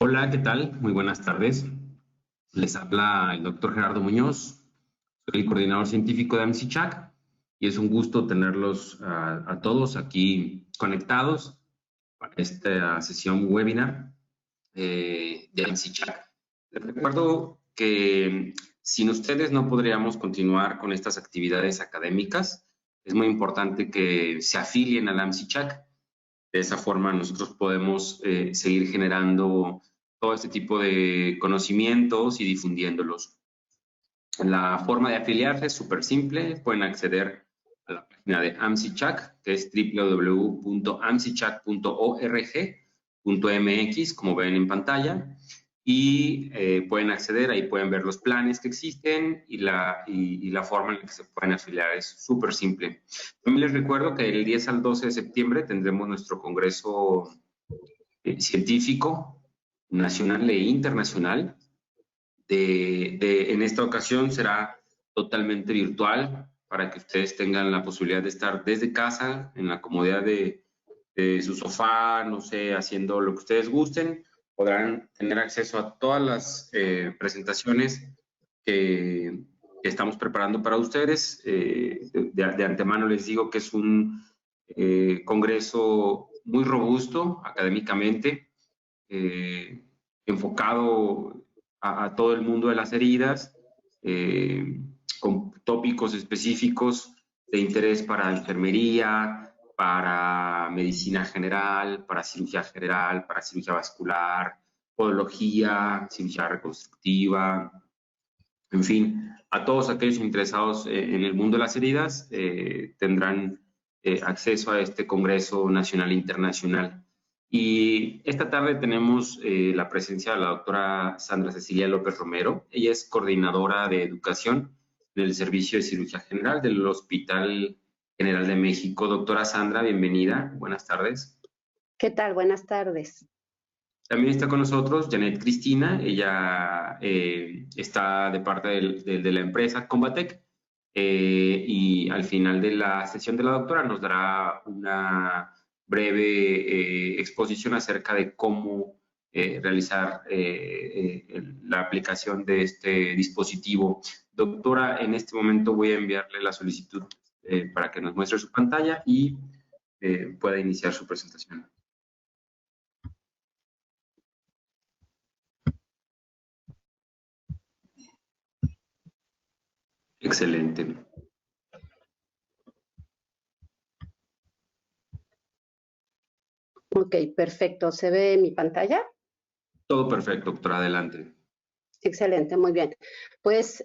Hola, ¿qué tal? Muy buenas tardes. Les habla el doctor Gerardo Muñoz, soy el coordinador científico de AMSICHAC y es un gusto tenerlos a todos aquí conectados para esta sesión webinar de AMSICHAC. Les recuerdo que sin ustedes no podríamos continuar con estas actividades académicas. Es muy importante que se afilien al AMSICHAC. De esa forma nosotros podemos seguir generando todo este tipo de conocimientos y difundiéndolos. La forma de afiliarse es súper simple. Pueden acceder a la página de AMSICHAC, que es www.amsichac.org.mx, como ven en pantalla, y pueden acceder, ahí pueden ver los planes que existen y la forma en la que se pueden afiliar. Es súper simple. También les recuerdo que el 10 al 12 de septiembre tendremos nuestro congreso científico nacional e internacional. En esta ocasión será totalmente virtual para que ustedes tengan la posibilidad de estar desde casa, en la comodidad de su sofá, no sé, haciendo lo que ustedes gusten. Podrán tener acceso a todas las presentaciones que estamos preparando para ustedes. De antemano les digo que es un congreso muy robusto académicamente, enfocado a todo el mundo de las heridas, con tópicos específicos de interés para enfermería, para medicina general, para cirugía vascular, podología, cirugía reconstructiva, en fin, a todos aquellos interesados en el mundo de las heridas tendrán acceso a este Congreso Nacional e Internacional. Y esta tarde tenemos la presencia de la doctora Sandra Cecilia López Romero. Ella es coordinadora de educación del Servicio de Cirugía General del Hospital General de México. Doctora Sandra, bienvenida. Buenas tardes. ¿Qué tal? Buenas tardes. También está con nosotros Janet Cristina. Ella está de parte de la empresa Combatec. Y al final de la sesión de la doctora nos dará una breve exposición acerca de cómo realizar la aplicación de este dispositivo. Doctora, en este momento voy a enviarle la solicitud para que nos muestre su pantalla y pueda iniciar su presentación. Excelente. Ok, perfecto. ¿Se ve mi pantalla? Todo perfecto, doctora. Adelante. Excelente, muy bien. Pues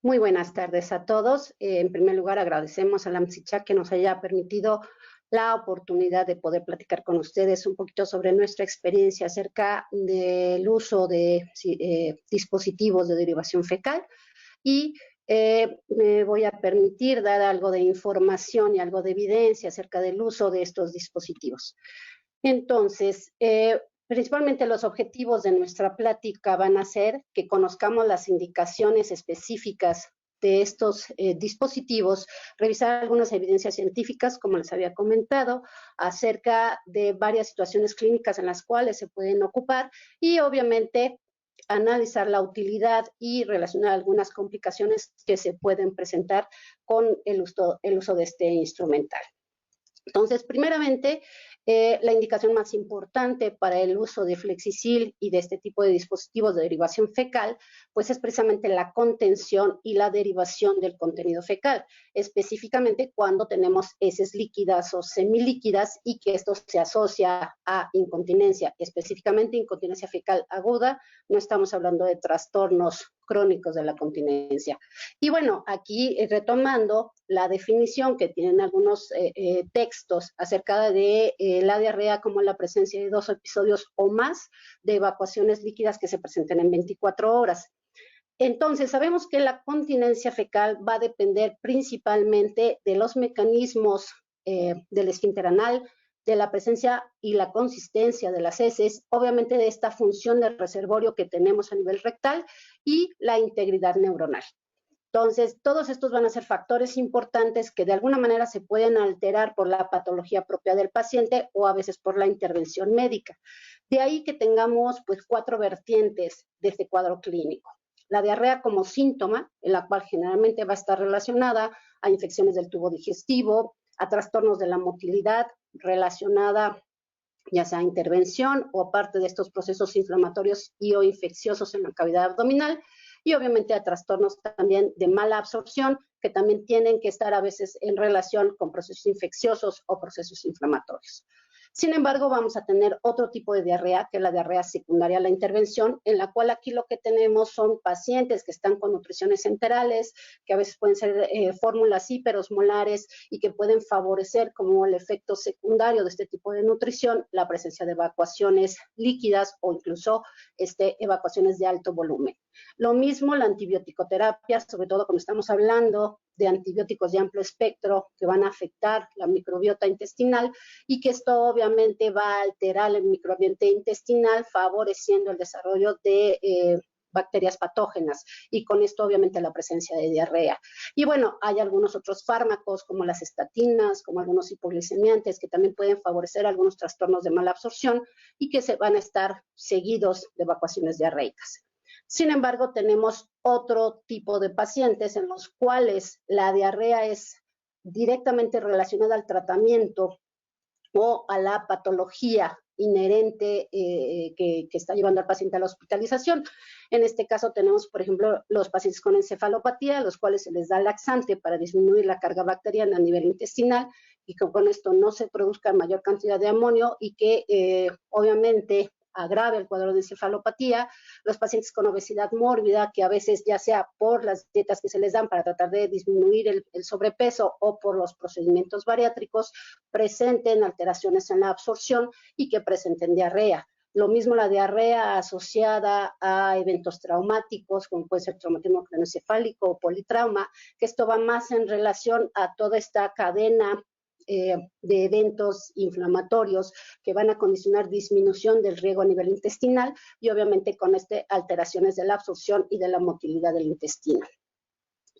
muy buenas tardes a todos. En primer lugar, agradecemos a la AMSICHAC que nos haya permitido la oportunidad de poder platicar con ustedes un poquito sobre nuestra experiencia acerca del uso de dispositivos de derivación fecal y me voy a permitir dar algo de información y algo de evidencia acerca del uso de estos dispositivos. Entonces, principalmente los objetivos de nuestra plática van a ser que conozcamos las indicaciones específicas de estos dispositivos, revisar algunas evidencias científicas, como les había comentado, acerca de varias situaciones clínicas en las cuales se pueden ocupar y obviamente analizar la utilidad y relacionar algunas complicaciones que se pueden presentar con el uso de este instrumental. Entonces, primeramente, la indicación más importante para el uso de Flexisil y de este tipo de dispositivos de derivación fecal, pues es precisamente la contención y la derivación del contenido fecal, específicamente cuando tenemos heces líquidas o semilíquidas y que esto se asocia a incontinencia, específicamente incontinencia fecal aguda. No estamos hablando de trastornos crónicos de la continencia. Y bueno, aquí retomando la definición que tienen algunos textos acerca de la diarrea como la presencia de 2 episodios o más de evacuaciones líquidas que se presenten en 24 horas. Entonces, sabemos que la continencia fecal va a depender principalmente de los mecanismos del esfínter anal, de la presencia y la consistencia de las heces, obviamente de esta función de reservorio que tenemos a nivel rectal y la integridad neuronal. Entonces, todos estos van a ser factores importantes que de alguna manera se pueden alterar por la patología propia del paciente o a veces por la intervención médica. De ahí que tengamos pues 4 vertientes de este cuadro clínico. La diarrea como síntoma, en la cual generalmente va a estar relacionada a infecciones del tubo digestivo, a trastornos de la motilidad relacionada ya sea intervención o parte de estos procesos inflamatorios y o infecciosos en la cavidad abdominal, y obviamente a trastornos también de mala absorción, que también tienen que estar a veces en relación con procesos infecciosos o procesos inflamatorios. Sin embargo, vamos a tener otro tipo de diarrea, que es la diarrea secundaria a la intervención, en la cual aquí lo que tenemos son pacientes que están con nutriciones enterales, que a veces pueden ser fórmulas hiperosmolares y que pueden favorecer como el efecto secundario de este tipo de nutrición la presencia de evacuaciones líquidas o incluso evacuaciones de alto volumen. Lo mismo la antibioticoterapia, sobre todo cuando estamos hablando de antibióticos de amplio espectro que van a afectar la microbiota intestinal y que esto obviamente va a alterar el microambiente intestinal, favoreciendo el desarrollo de bacterias patógenas y con esto obviamente la presencia de diarrea. Y bueno, hay algunos otros fármacos como las estatinas, como algunos hipoglicemiantes que también pueden favorecer algunos trastornos de mala absorción y que se van a estar seguidos de evacuaciones diarreicas. Sin embargo, tenemos otro tipo de pacientes en los cuales la diarrea es directamente relacionada al tratamiento o a la patología inherente que está llevando al paciente a la hospitalización. En este caso tenemos, por ejemplo, los pacientes con encefalopatía, a los cuales se les da laxante para disminuir la carga bacteriana a nivel intestinal y que con esto no se produzca mayor cantidad de amonio y que obviamente agrave el cuadro de encefalopatía, los pacientes con obesidad mórbida, que a veces ya sea por las dietas que se les dan para tratar de disminuir el sobrepeso o por los procedimientos bariátricos, presenten alteraciones en la absorción y que presenten diarrea. Lo mismo la diarrea asociada a eventos traumáticos, como puede ser traumatismo craneoencefálico o politrauma, que esto va más en relación a toda esta cadena de eventos inflamatorios que van a condicionar disminución del riego a nivel intestinal y obviamente con alteraciones de la absorción y de la motilidad del intestino.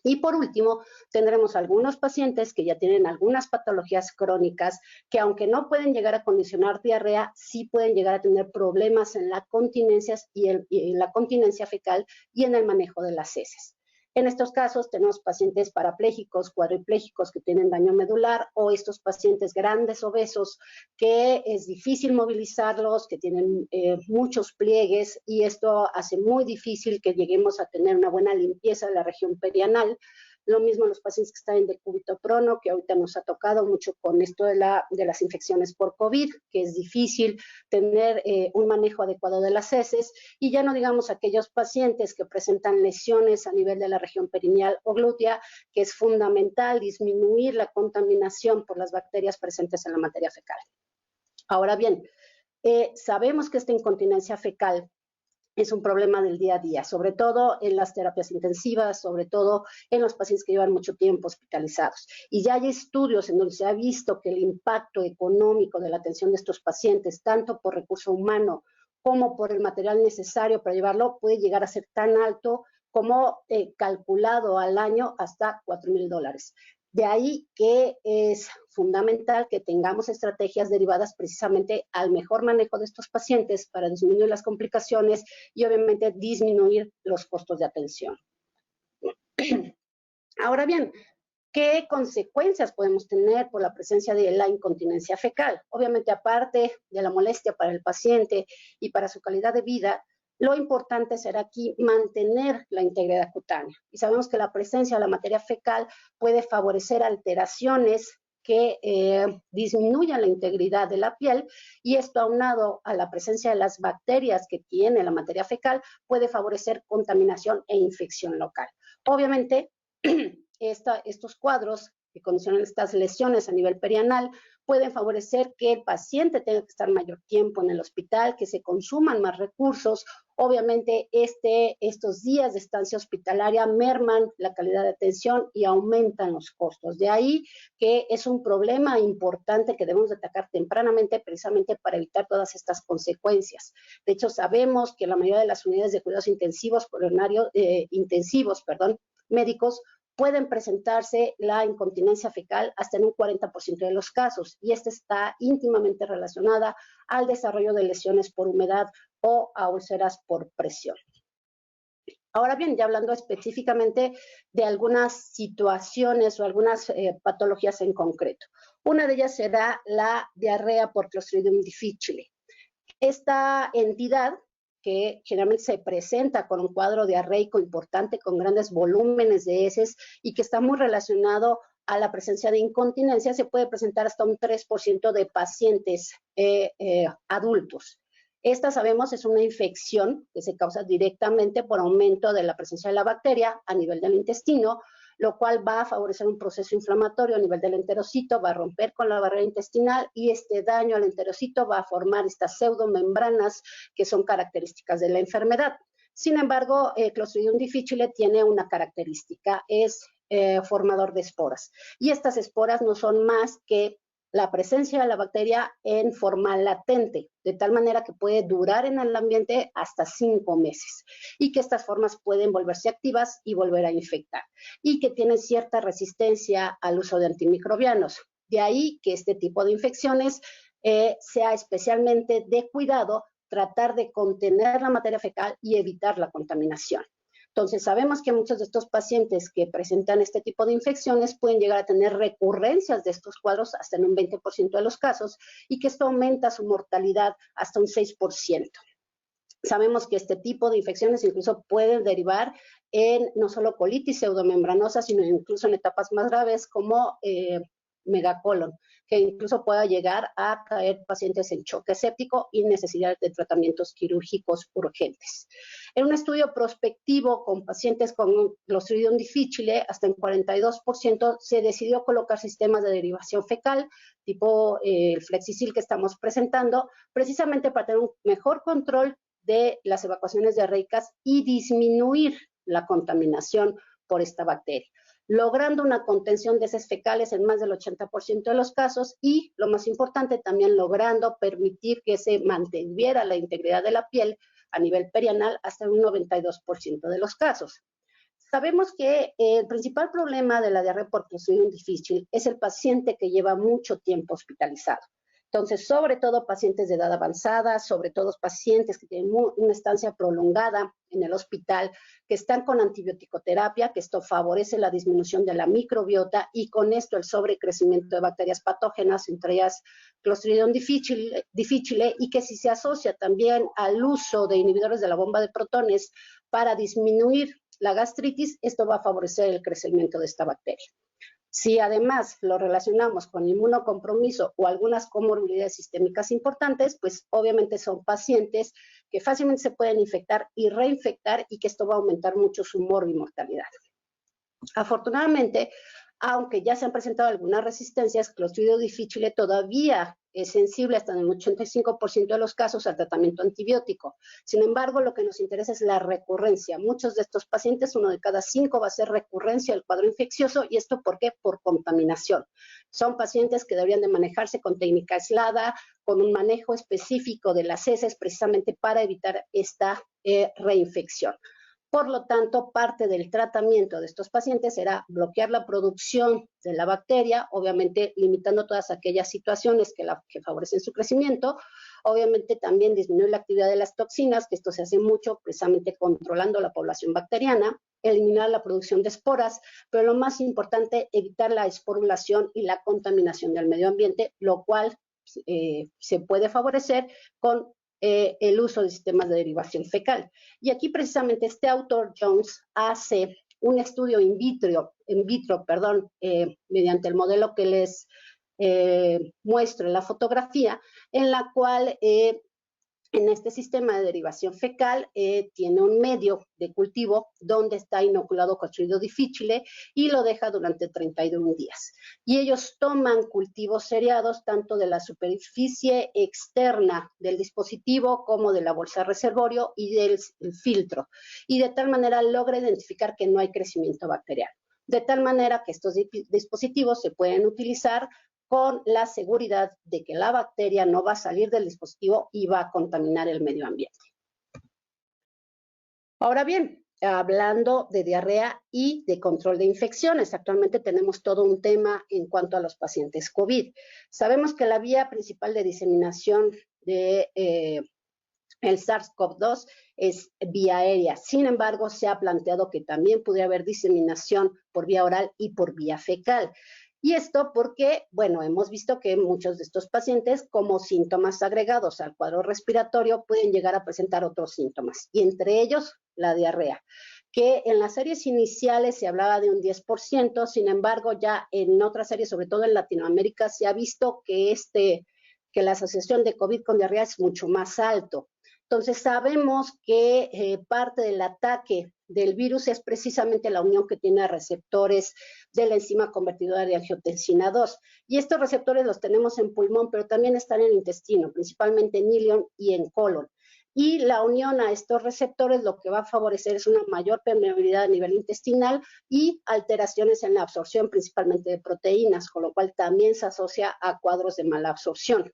Y por último, tendremos algunos pacientes que ya tienen algunas patologías crónicas que aunque no pueden llegar a condicionar diarrea, sí pueden llegar a tener problemas en la continencia y en la continencia fecal y en el manejo de las heces. En estos casos tenemos pacientes parapléjicos, cuadripléjicos que tienen daño medular o estos pacientes grandes obesos que es difícil movilizarlos, que tienen muchos pliegues y esto hace muy difícil que lleguemos a tener una buena limpieza de la región perianal. Lo mismo los pacientes que están en decúbito prono, que ahorita nos ha tocado mucho con esto de las infecciones por COVID, que es difícil tener un manejo adecuado de las heces, y ya no digamos aquellos pacientes que presentan lesiones a nivel de la región perineal o glútea, que es fundamental disminuir la contaminación por las bacterias presentes en la materia fecal. Ahora bien, sabemos que esta incontinencia fecal es un problema del día a día, sobre todo en las terapias intensivas, sobre todo en los pacientes que llevan mucho tiempo hospitalizados. Y ya hay estudios en donde se ha visto que el impacto económico de la atención de estos pacientes, tanto por recurso humano como por el material necesario para llevarlo, puede llegar a ser tan alto como calculado al año hasta $4,000. De ahí que es fundamental que tengamos estrategias derivadas precisamente al mejor manejo de estos pacientes para disminuir las complicaciones y obviamente disminuir los costos de atención. Ahora bien, ¿qué consecuencias podemos tener por la presencia de la incontinencia fecal? Obviamente, aparte de la molestia para el paciente y para su calidad de vida, lo importante será aquí mantener la integridad cutánea. Y sabemos que la presencia de la materia fecal puede favorecer alteraciones que disminuyan la integridad de la piel y esto aunado a la presencia de las bacterias que tiene la materia fecal puede favorecer contaminación e infección local. Obviamente, estos cuadros que condicionan estas lesiones a nivel perianal pueden favorecer que el paciente tenga que estar mayor tiempo en el hospital, que se consuman más recursos. Obviamente, estos días de estancia hospitalaria merman la calidad de atención y aumentan los costos. De ahí que es un problema importante que debemos atacar tempranamente precisamente para evitar todas estas consecuencias. De hecho, sabemos que la mayoría de las unidades de cuidados intensivos médicos, pueden presentarse la incontinencia fecal hasta en un 40% de los casos, y esta está íntimamente relacionada al desarrollo de lesiones por humedad o a úlceras por presión. Ahora bien, ya hablando específicamente de algunas situaciones o algunas patologías en concreto. Una de ellas será la diarrea por Clostridium difficile. Esta entidad, que generalmente se presenta con un cuadro diarreico importante, con grandes volúmenes de heces y que está muy relacionado a la presencia de incontinencia, se puede presentar hasta un 3% de pacientes adultos. Esta, sabemos, es una infección que se causa directamente por aumento de la presencia de la bacteria a nivel del intestino, lo cual va a favorecer un proceso inflamatorio a nivel del enterocito, va a romper con la barrera intestinal y este daño al enterocito va a formar estas pseudomembranas que son características de la enfermedad. Sin embargo, Clostridium difficile tiene una característica, es formador de esporas. Y estas esporas no son más que la presencia de la bacteria en forma latente, de tal manera que puede durar en el ambiente hasta 5 meses y que estas formas pueden volverse activas y volver a infectar y que tienen cierta resistencia al uso de antimicrobianos. De ahí que este tipo de infecciones sea especialmente de cuidado tratar de contener la materia fecal y evitar la contaminación. Entonces, sabemos que muchos de estos pacientes que presentan este tipo de infecciones pueden llegar a tener recurrencias de estos cuadros hasta en un 20% de los casos y que esto aumenta su mortalidad hasta un 6%. Sabemos que este tipo de infecciones incluso pueden derivar en no solo colitis pseudomembranosa, sino incluso en etapas más graves como megacolon, que incluso pueda llegar a caer pacientes en choque séptico y necesidad de tratamientos quirúrgicos urgentes. En un estudio prospectivo con pacientes con Clostridium difficile, hasta en 42% se decidió colocar sistemas de derivación fecal, tipo el Flexicil que estamos presentando, precisamente para tener un mejor control de las evacuaciones diarreicas y disminuir la contaminación por esta bacteria, logrando una contención de heces fecales en más del 80% de los casos y, lo más importante, también logrando permitir que se mantuviera la integridad de la piel a nivel perianal hasta un 92% de los casos. Sabemos que el principal problema de la diarrea por Clostridium difficile es el paciente que lleva mucho tiempo hospitalizado. Entonces, sobre todo pacientes de edad avanzada, sobre todo pacientes que tienen una estancia prolongada en el hospital, que están con antibioticoterapia, que esto favorece la disminución de la microbiota y con esto el sobrecrecimiento de bacterias patógenas, entre ellas Clostridium difficile, y que si se asocia también al uso de inhibidores de la bomba de protones para disminuir la gastritis, esto va a favorecer el crecimiento de esta bacteria. Si además lo relacionamos con inmunocompromiso o algunas comorbilidades sistémicas importantes, pues obviamente son pacientes que fácilmente se pueden infectar y reinfectar y que esto va a aumentar mucho su mortalidad. Afortunadamente, aunque ya se han presentado algunas resistencias, Clostridium difficile todavía es sensible hasta en el 85% de los casos al tratamiento antibiótico. Sin embargo, lo que nos interesa es la recurrencia. Muchos de estos pacientes, 1 de cada 5 va a ser recurrencia del cuadro infeccioso, y esto ¿por qué? Por contaminación. Son pacientes que deberían de manejarse con técnica aislada, con un manejo específico de las heces, precisamente para evitar esta reinfección. Por lo tanto, parte del tratamiento de estos pacientes será bloquear la producción de la bacteria, obviamente limitando todas aquellas situaciones que favorecen su crecimiento. Obviamente también disminuir la actividad de las toxinas, que esto se hace mucho precisamente controlando la población bacteriana, eliminar la producción de esporas, pero lo más importante, evitar la esporulación y la contaminación del medio ambiente, lo cual se puede favorecer con el uso de sistemas de derivación fecal. Y aquí precisamente este autor, Jones, hace un estudio in vitro, mediante el modelo que les muestro en la fotografía, en la cual en este sistema de derivación fecal tiene un medio de cultivo donde está inoculado Clostridium difficile y lo deja durante 31 días. Y ellos toman cultivos seriados tanto de la superficie externa del dispositivo como de la bolsa reservorio y del filtro. Y de tal manera logra identificar que no hay crecimiento bacteriano. De tal manera que estos dispositivos se pueden utilizar con la seguridad de que la bacteria no va a salir del dispositivo y va a contaminar el medio ambiente. Ahora bien, hablando de diarrea y de control de infecciones. Actualmente tenemos todo un tema en cuanto a los pacientes COVID. Sabemos que la vía principal de diseminación de el SARS-CoV-2 es vía aérea. Sin embargo, se ha planteado que también pudiera haber diseminación por vía oral y por vía fecal. Y esto porque, bueno, hemos visto que muchos de estos pacientes, como síntomas agregados al cuadro respiratorio, pueden llegar a presentar otros síntomas, y entre ellos la diarrea, que en las series iniciales se hablaba de un 10%, sin embargo, ya en otras series, sobre todo en Latinoamérica, se ha visto que la asociación de COVID con diarrea es mucho más alto. Entonces sabemos que parte del ataque del virus es precisamente la unión que tiene a receptores de la enzima convertidora de angiotensina 2. Y estos receptores los tenemos en pulmón, pero también están en el intestino, principalmente en ilion y en colon. Y la unión a estos receptores lo que va a favorecer es una mayor permeabilidad a nivel intestinal y alteraciones en la absorción, principalmente de proteínas, con lo cual también se asocia a cuadros de mala absorción.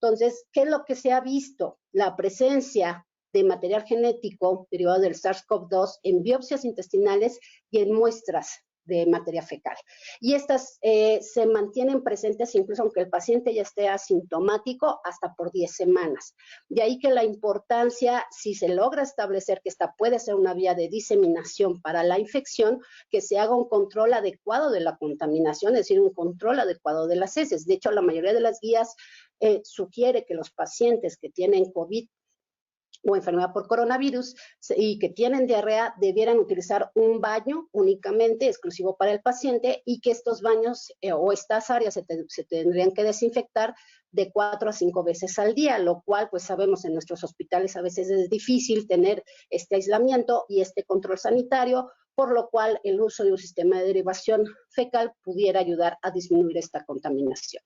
Entonces, ¿qué es lo que se ha visto? La presencia de material genético derivado del SARS-CoV-2 en biopsias intestinales y en muestras de materia fecal. Y estas se mantienen presentes incluso aunque el paciente ya esté asintomático hasta por 10 semanas. De ahí que la importancia, si se logra establecer que esta puede ser una vía de diseminación para la infección, que se haga un control adecuado de la contaminación, es decir, un control adecuado de las heces. De hecho, la mayoría de las guías sugiere que los pacientes que tienen COVID o enfermedad por coronavirus y que tienen diarrea debieran utilizar un baño únicamente exclusivo para el paciente, y que estos baños o estas áreas se tendrían que desinfectar de 4 a 5 veces al día, lo cual pues sabemos en nuestros hospitales a veces es difícil tener este aislamiento y este control sanitario, por lo cual el uso de un sistema de derivación fecal pudiera ayudar a disminuir esta contaminación.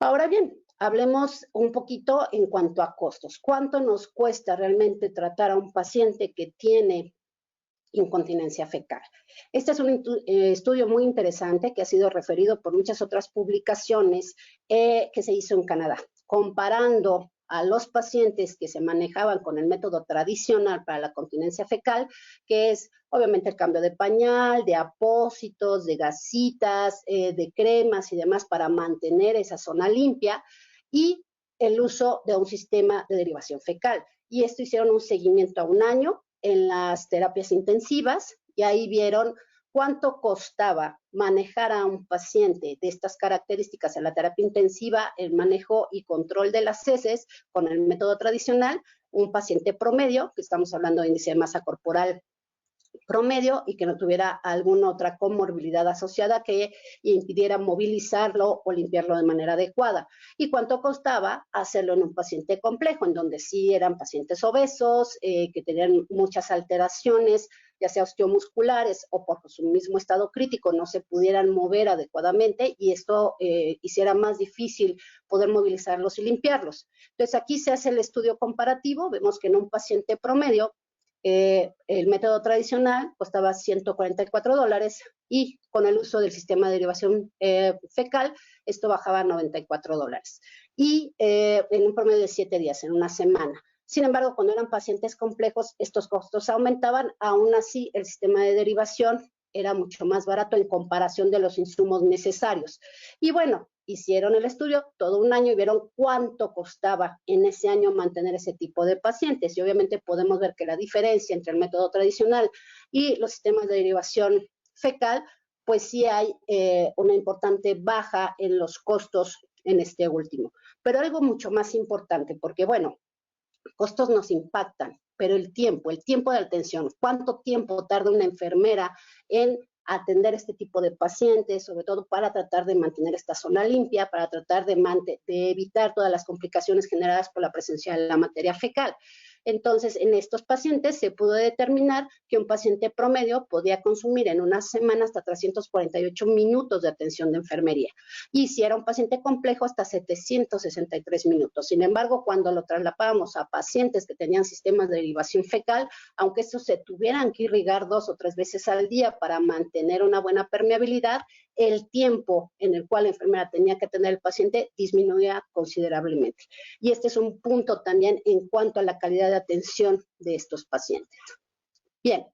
Ahora bien, hablemos un poquito en cuanto a costos. ¿Cuánto nos cuesta realmente tratar a un paciente que tiene incontinencia fecal? Este es un estudio muy interesante que ha sido referido por muchas otras publicaciones que se hizo en Canadá, comparando a los pacientes que se manejaban con el método tradicional para la continencia fecal, que es obviamente el cambio de pañal, de apósitos, de gasitas, de cremas y demás para mantener esa zona limpia, y el uso de un sistema de derivación fecal. Y esto hicieron un seguimiento a un año en las terapias intensivas, y ahí vieron cuánto costaba manejar a un paciente de estas características en la terapia intensiva, el manejo y control de las heces con el método tradicional, un paciente promedio, que estamos hablando de índice de masa corporal promedio y que no tuviera alguna otra comorbilidad asociada que impidiera movilizarlo o limpiarlo de manera adecuada. ¿Y cuánto costaba hacerlo en un paciente complejo, en donde sí eran pacientes obesos, que tenían muchas alteraciones, ya sea osteomusculares o por su mismo estado crítico no se pudieran mover adecuadamente, y esto hiciera más difícil poder movilizarlos y limpiarlos? Entonces aquí se hace el estudio comparativo, vemos que en un paciente promedio el método tradicional costaba $144, y con el uso del sistema de derivación fecal esto bajaba a $94, y en un promedio de 7 días, en una semana. Sin embargo, cuando eran pacientes complejos, estos costos aumentaban. Aún así, el sistema de derivación era mucho más barato en comparación de los insumos necesarios. Y bueno, hicieron el estudio todo un año y vieron cuánto costaba en ese año mantener ese tipo de pacientes. Y obviamente podemos ver que la diferencia entre el método tradicional y los sistemas de derivación fecal, pues sí hay una importante baja en los costos en este último. Pero algo mucho más importante, porque bueno, costos nos impactan, pero el tiempo de atención, ¿cuánto tiempo tarda una enfermera en atender este tipo de pacientes, sobre todo para tratar de mantener esta zona limpia, para tratar de evitar todas las complicaciones generadas por la presencia de la materia fecal? Entonces, en estos pacientes se pudo determinar que un paciente promedio podía consumir en una semana hasta 348 minutos de atención de enfermería. Y si era un paciente complejo, hasta 763 minutos. Sin embargo, cuando lo trasladamos a pacientes que tenían sistemas de derivación fecal, aunque estos se tuvieran que irrigar 2 o 3 veces al día para mantener una buena permeabilidad, el tiempo en el cual la enfermera tenía que atender al paciente disminuía considerablemente. Y este es un punto también en cuanto a la calidad de atención de estos pacientes. Bien,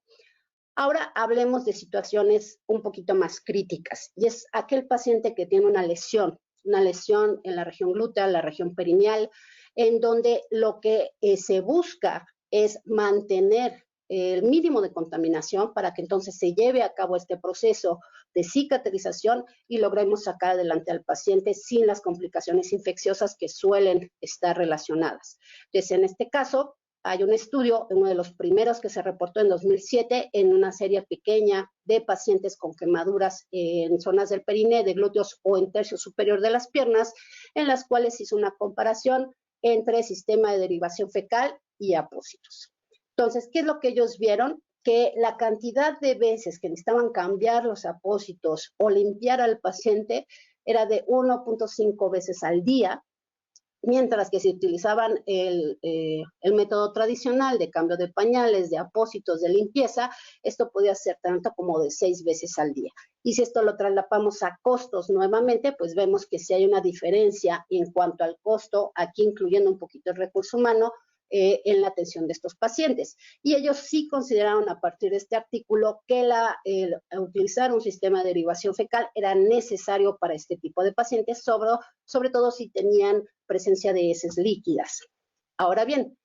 ahora hablemos de situaciones un poquito más críticas, y es aquel paciente que tiene una lesión en la región glútea, la región perineal, en donde lo que se busca es mantener el mínimo de contaminación para que entonces se lleve a cabo este proceso de cicatrización y logremos sacar adelante al paciente sin las complicaciones infecciosas que suelen estar relacionadas. Entonces, en este caso, hay un estudio, uno de los primeros que se reportó en 2007, en una serie pequeña de pacientes con quemaduras en zonas del periné, de glúteos o en tercio superior de las piernas, en las cuales hizo una comparación entre sistema de derivación fecal y apósitos. Entonces, ¿qué es lo que ellos vieron? Que la cantidad de veces que necesitaban cambiar los apósitos o limpiar al paciente era de 1.5 veces al día, mientras que si utilizaban el método tradicional de cambio de pañales, de apósitos, de limpieza, esto podía ser tanto como de 6 veces al día. Y si esto lo trasladamos a costos nuevamente, pues vemos que sí hay una diferencia en cuanto al costo, aquí incluyendo un poquito el recurso humano, en la atención de estos pacientes. Y ellos sí consideraron a partir de este artículo que utilizar un sistema de derivación fecal era necesario para este tipo de pacientes, sobre todo si tenían presencia de heces líquidas. Ahora bien,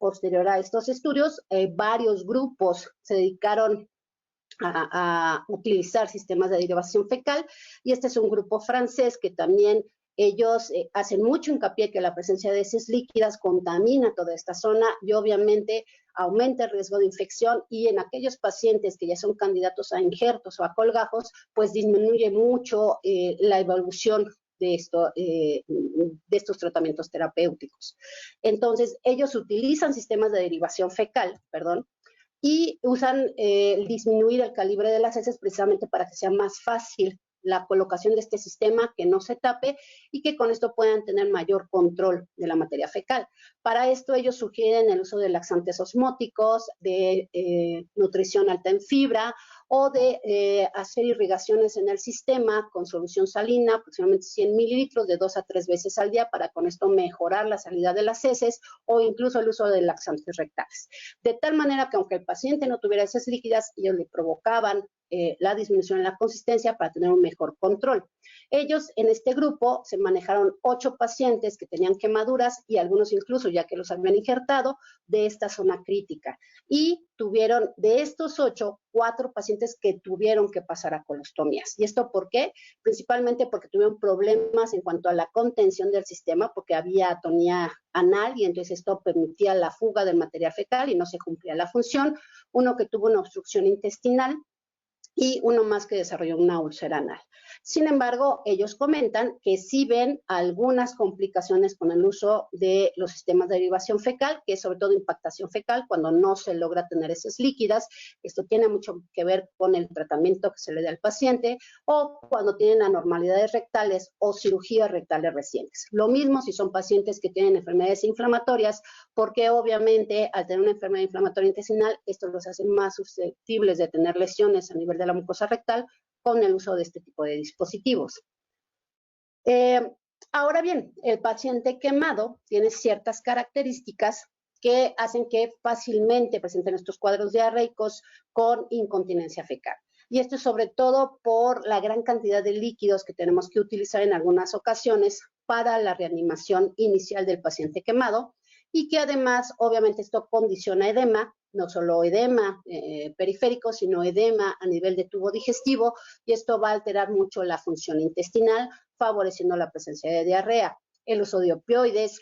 posterior a estos estudios, varios grupos se dedicaron a utilizar sistemas de derivación fecal, y este es un grupo francés que también ellos hacen mucho hincapié que la presencia de heces líquidas contamina toda esta zona y obviamente aumenta el riesgo de infección, y en aquellos pacientes que ya son candidatos a injertos o a colgajos, pues disminuye mucho la evolución de estos tratamientos terapéuticos. Entonces, ellos utilizan sistemas de derivación fecal, y usan disminuir el calibre de las heces precisamente para que sea más fácil la colocación de este sistema, que no se tape y que con esto puedan tener mayor control de la materia fecal. Para esto ellos sugieren el uso de laxantes osmóticos, de nutrición alta en fibra, o de hacer irrigaciones en el sistema con solución salina, aproximadamente 100 mililitros de 2 a 3 veces al día, para con esto mejorar la salida de las heces, o incluso el uso de laxantes rectales. De tal manera que aunque el paciente no tuviera heces líquidas, ellos le provocaban la disminución en la consistencia para tener un mejor control. Ellos en este grupo se manejaron 8 pacientes que tenían quemaduras, y algunos incluso ya que los habían injertado, de esta zona crítica. Y tuvieron de estos 8, 4 pacientes que tuvieron que pasar a colostomías. ¿Y esto por qué? Principalmente porque tuvieron problemas en cuanto a la contención del sistema, porque había atonía anal y entonces esto permitía la fuga del material fecal y no se cumplía la función. Uno que tuvo una obstrucción intestinal, y uno más que desarrolló una úlcera anal. Sin embargo, ellos comentan que sí ven algunas complicaciones con el uso de los sistemas de derivación fecal, que es sobre todo impactación fecal, cuando no se logra tener heces líquidas. Esto tiene mucho que ver con el tratamiento que se le da al paciente, o cuando tienen anormalidades rectales o cirugías rectales recientes. Lo mismo si son pacientes que tienen enfermedades inflamatorias, porque obviamente al tener una enfermedad inflamatoria intestinal, esto los hace más susceptibles de tener lesiones a nivel de la mucosa rectal con el uso de este tipo de dispositivos. Ahora bien, el paciente quemado tiene ciertas características que hacen que fácilmente presenten estos cuadros diarreicos con incontinencia fecal. Y esto es sobre todo por la gran cantidad de líquidos que tenemos que utilizar en algunas ocasiones para la reanimación inicial del paciente quemado, y que además, obviamente, esto condiciona edema, no solo edema periférico, sino edema a nivel de tubo digestivo, y esto va a alterar mucho la función intestinal, favoreciendo la presencia de diarrea. El uso de opioides,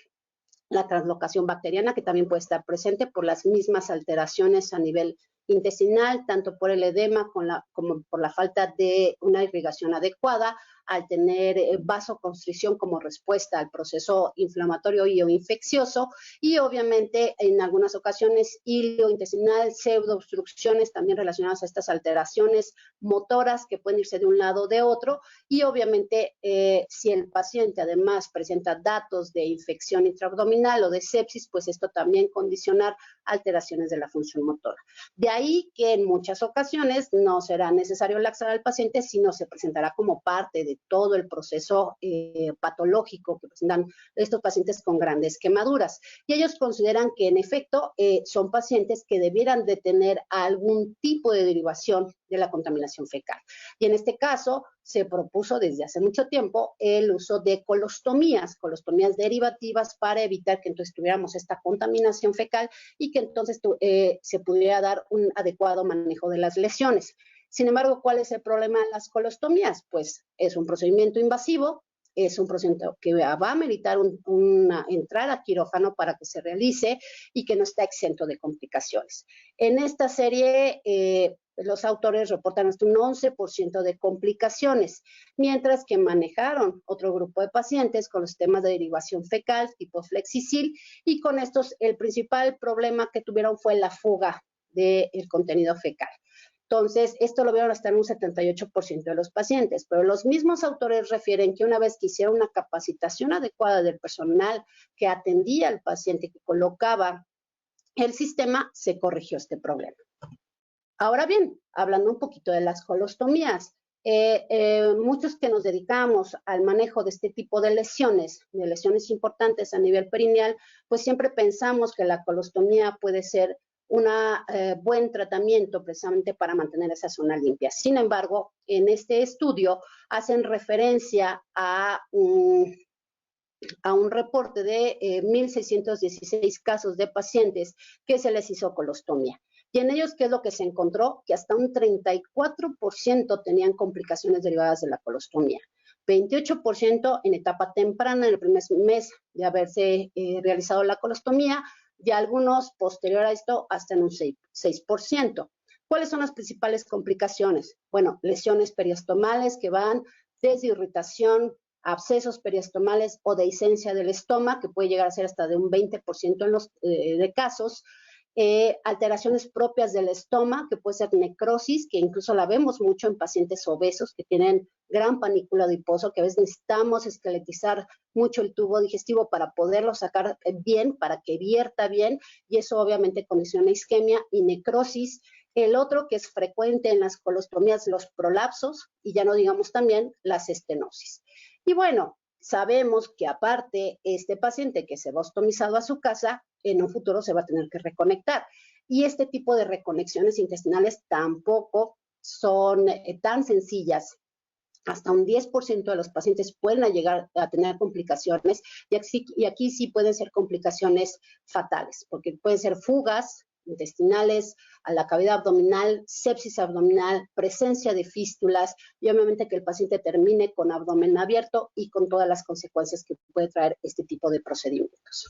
la translocación bacteriana, que también puede estar presente por las mismas alteraciones a nivel intestinal, tanto por el edema como por la falta de una irrigación adecuada, al tener vasoconstricción como respuesta al proceso inflamatorio y o infeccioso, y obviamente en algunas ocasiones hilo intestinal, pseudoobstrucciones también relacionadas a estas alteraciones motoras que pueden irse de un lado o de otro, y obviamente si el paciente además presenta datos de infección intraabdominal o de sepsis, pues esto también condicionar alteraciones de la función motora. De ahí que en muchas ocasiones no será necesario laxar al paciente, sino se presentará como parte de de todo el proceso patológico que presentan estos pacientes con grandes quemaduras. Y ellos consideran que en efecto son pacientes que debieran de tener algún tipo de derivación de la contaminación fecal. Y en este caso se propuso desde hace mucho tiempo el uso de colostomías derivativas para evitar que entonces tuviéramos esta contaminación fecal y que entonces se pudiera dar un adecuado manejo de las lesiones. Sin embargo, ¿cuál es el problema de las colostomías? Pues es un procedimiento invasivo, es un procedimiento que va a meritar una entrada a quirófano para que se realice y que no está exento de complicaciones. En esta serie, los autores reportan hasta un 11% de complicaciones, mientras que manejaron otro grupo de pacientes con los temas de derivación fecal tipo Flexicil, y con estos el principal problema que tuvieron fue la fuga del contenido fecal. Entonces, esto lo vieron hasta en un 78% de los pacientes, pero los mismos autores refieren que una vez que hicieron una capacitación adecuada del personal que atendía al paciente, que colocaba el sistema, se corrigió este problema. Ahora bien, hablando un poquito de las colostomías, muchos que nos dedicamos al manejo de este tipo de lesiones importantes a nivel perineal, pues siempre pensamos que la colostomía puede ser un buen tratamiento precisamente para mantener esa zona limpia. Sin embargo, en este estudio hacen referencia a un reporte de 1,616 casos de pacientes que se les hizo colostomía. Y en ellos, ¿qué es lo que se encontró? Que hasta un 34% tenían complicaciones derivadas de la colostomía. 28% en etapa temprana, en el primer mes de haberse realizado la colostomía, y algunos posterior a esto hasta en un 6%. ¿Cuáles son las principales complicaciones? Bueno, lesiones periostomales que van desde irritación, abscesos periostomales o dehiscencia del estómago, que puede llegar a ser hasta de un 20% en los de casos, alteraciones propias del estómago, que puede ser necrosis, que incluso la vemos mucho en pacientes obesos que tienen gran panícula adiposo, que a veces necesitamos esqueletizar mucho el tubo digestivo para poderlo sacar bien, para que vierta bien, y eso obviamente condiciona isquemia y necrosis. El otro que es frecuente en las colostomías, los prolapsos, y ya no digamos también las estenosis. Y bueno, sabemos que aparte este paciente que se va ostomizado a su casa, en un futuro se va a tener que reconectar. Y este tipo de reconexiones intestinales tampoco son tan sencillas. Hasta un 10% de los pacientes pueden llegar a tener complicaciones, y aquí sí pueden ser complicaciones fatales, porque pueden ser fugas intestinales a la cavidad abdominal, sepsis abdominal, presencia de fístulas, y obviamente que el paciente termine con abdomen abierto y con todas las consecuencias que puede traer este tipo de procedimientos.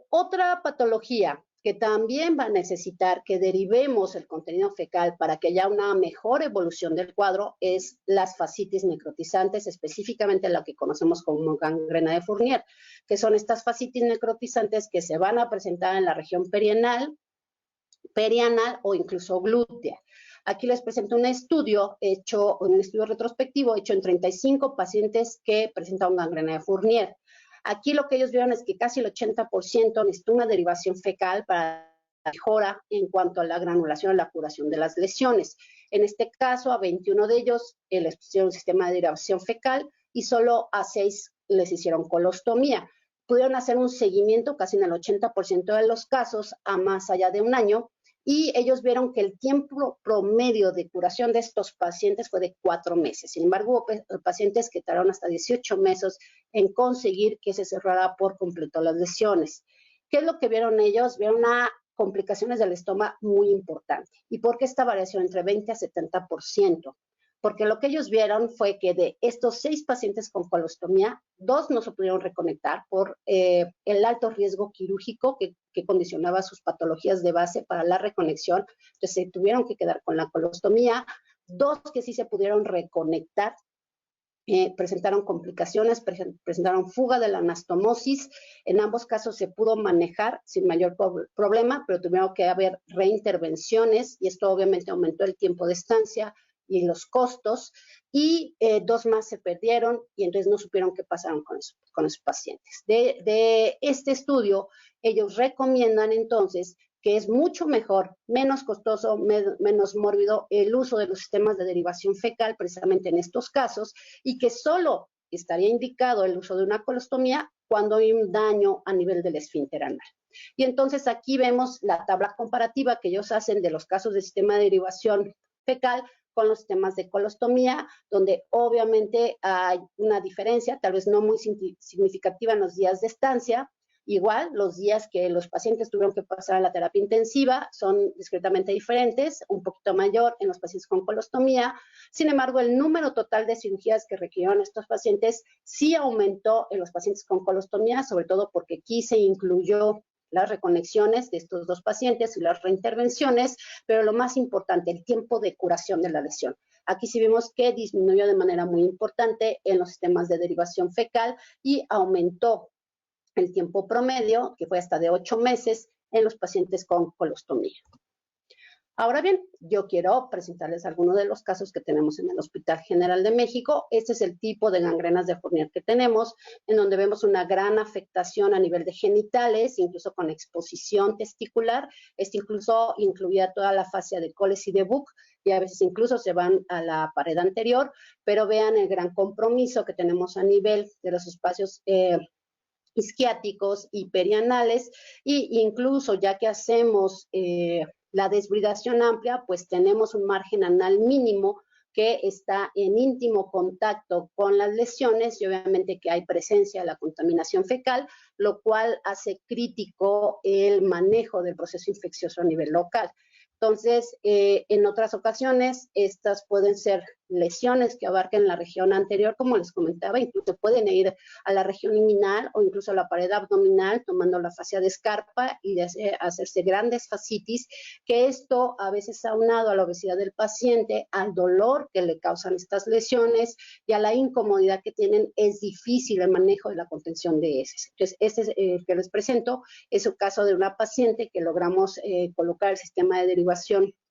Otra patología que también va a necesitar que derivemos el contenido fecal para que haya una mejor evolución del cuadro es las fascitis necrotizantes, específicamente lo que conocemos como gangrena de Fournier, que son estas fascitis necrotizantes que se van a presentar en la región perianal o incluso glútea. Aquí les presento un estudio retrospectivo hecho en 35 pacientes que presentaron gangrena de Fournier. Aquí lo que ellos vieron es que casi el 80% necesitó una derivación fecal para la mejora en cuanto a la granulación y la curación de las lesiones. En este caso, a 21 de ellos les pusieron un sistema de derivación fecal y solo a 6 les hicieron colostomía. Pudieron hacer un seguimiento casi en el 80% de los casos a más allá de un año, y ellos vieron que el tiempo promedio de curación de estos pacientes fue de 4 meses. Sin embargo, hubo pacientes que tardaron hasta 18 meses en conseguir que se cerrara por completo las lesiones. ¿Qué es lo que vieron ellos? Vieron complicaciones del estómago muy importante. ¿Y por qué esta variación entre 20 a 70%? Porque lo que ellos vieron fue que de estos 6 pacientes con colostomía, 2 no se pudieron reconectar por el alto riesgo quirúrgico que condicionaba sus patologías de base para la reconexión. Entonces se tuvieron que quedar con la colostomía. 2 que sí se pudieron reconectar presentaron complicaciones, presentaron fuga de la anastomosis. En ambos casos se pudo manejar sin mayor problema, pero tuvieron que haber reintervenciones, y esto obviamente aumentó el tiempo de estancia y los costos, y 2 más se perdieron, y entonces no supieron qué pasaron con esos pacientes. De este estudio, ellos recomiendan entonces que es mucho mejor, menos costoso, menos mórbido el uso de los sistemas de derivación fecal precisamente en estos casos, y que solo estaría indicado el uso de una colostomía cuando hay un daño a nivel del esfínter anal. Y entonces aquí vemos la tabla comparativa que ellos hacen de los casos de sistema de derivación fecal con los sistemas de colostomía, donde obviamente hay una diferencia, tal vez no muy significativa en los días de estancia. Igual, los días que los pacientes tuvieron que pasar a la terapia intensiva son discretamente diferentes, un poquito mayor en los pacientes con colostomía. Sin embargo, el número total de cirugías que requirieron estos pacientes sí aumentó en los pacientes con colostomía, sobre todo porque aquí se incluyó las reconexiones de estos dos pacientes y las reintervenciones, pero lo más importante, el tiempo de curación de la lesión. Aquí sí vimos que disminuyó de manera muy importante en los sistemas de derivación fecal y aumentó el tiempo promedio, que fue hasta de 8 meses, en los pacientes con colostomía. Ahora bien, yo quiero presentarles algunos de los casos que tenemos en el Hospital General de México. Este es el tipo de gangrenas de Fournier que tenemos, en donde vemos una gran afectación a nivel de genitales, incluso con exposición testicular. Este incluso incluía toda la fascia de Coles y de Buch, y a veces incluso se van a la pared anterior, pero vean el gran compromiso que tenemos a nivel de los espacios isquiáticos y perianales, y incluso ya que hacemos la desbridación amplia, pues tenemos un margen anal mínimo que está en íntimo contacto con las lesiones, y obviamente que hay presencia de la contaminación fecal, lo cual hace crítico el manejo del proceso infeccioso a nivel local. Entonces, en otras ocasiones, estas pueden ser lesiones que abarquen la región anterior, como les comentaba, incluso pueden ir a la región inguinal o incluso a la pared abdominal, tomando la fascia de escarpa y hacerse grandes fascitis, que esto a veces aunado a la obesidad del paciente, al dolor que le causan estas lesiones y a la incomodidad que tienen, es difícil el manejo de la contención de heces. Entonces, este es el que les presento, es un caso de una paciente que logramos colocar el sistema de derivación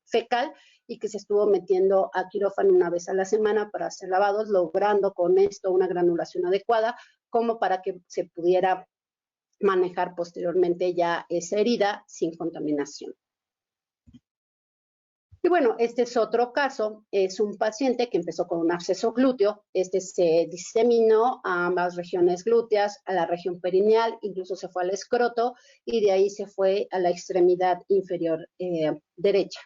fecal y que se estuvo metiendo a quirófano una vez a la semana para hacer lavados, logrando con esto una granulación adecuada, como para que se pudiera manejar posteriormente ya esa herida sin contaminación. Y bueno, este es otro caso, es un paciente que empezó con un absceso glúteo, este se diseminó a ambas regiones glúteas, a la región perineal, incluso se fue al escroto y de ahí se fue a la extremidad inferior derecha,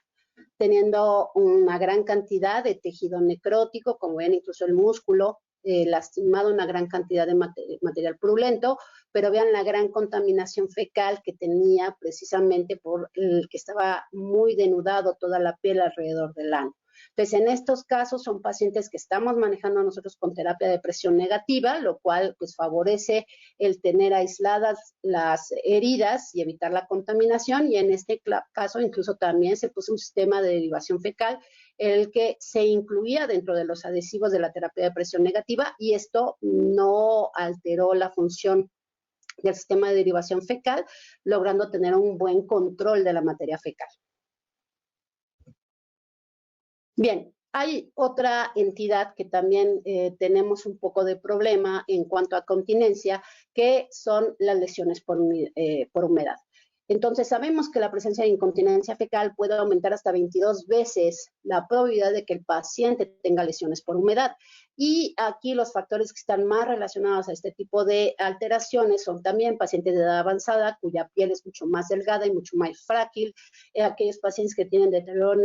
teniendo una gran cantidad de tejido necrótico, como ven, incluso el músculo lastimado, una gran cantidad de material purulento, pero vean la gran contaminación fecal que tenía precisamente por el que estaba muy denudado toda la piel alrededor del ano. Entonces, en estos casos son pacientes que estamos manejando nosotros con terapia de presión negativa, lo cual pues favorece el tener aisladas las heridas y evitar la contaminación, y en este caso incluso también se puso un sistema de derivación fecal, el que se incluía dentro de los adhesivos de la terapia de presión negativa, y esto no alteró la función del sistema de derivación fecal, logrando tener un buen control de la materia fecal. Bien, hay otra entidad que también tenemos un poco de problema en cuanto a continencia, que son las lesiones por humedad. Entonces, sabemos que la presencia de incontinencia fecal puede aumentar hasta 22 veces la probabilidad de que el paciente tenga lesiones por humedad. Y aquí los factores que están más relacionados a este tipo de alteraciones son también pacientes de edad avanzada, cuya piel es mucho más delgada y mucho más frágil, aquellos pacientes que tienen deterioro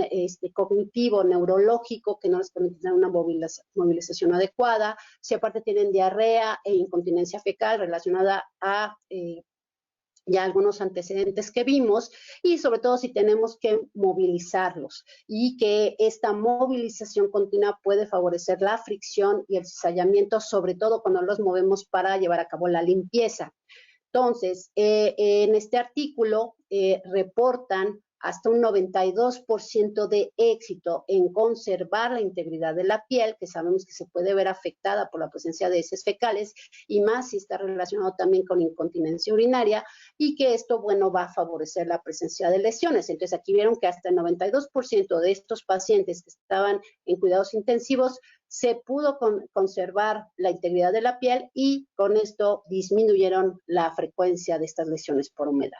cognitivo, neurológico, que no les permite tener una movilización adecuada, si aparte tienen diarrea e incontinencia fecal relacionada a ya algunos antecedentes que vimos, y sobre todo si tenemos que movilizarlos, y que esta movilización continua puede favorecer la fricción y el cizallamiento, sobre todo cuando los movemos para llevar a cabo la limpieza. Entonces, en este artículo reportan hasta un 92% de éxito en conservar la integridad de la piel, que sabemos que se puede ver afectada por la presencia de heces fecales, y más si está relacionado también con incontinencia urinaria, y que esto, bueno, va a favorecer la presencia de lesiones. Entonces, aquí vieron que hasta el 92% de estos pacientes que estaban en cuidados intensivos se pudo conservar la integridad de la piel, y con esto disminuyeron la frecuencia de estas lesiones por humedad.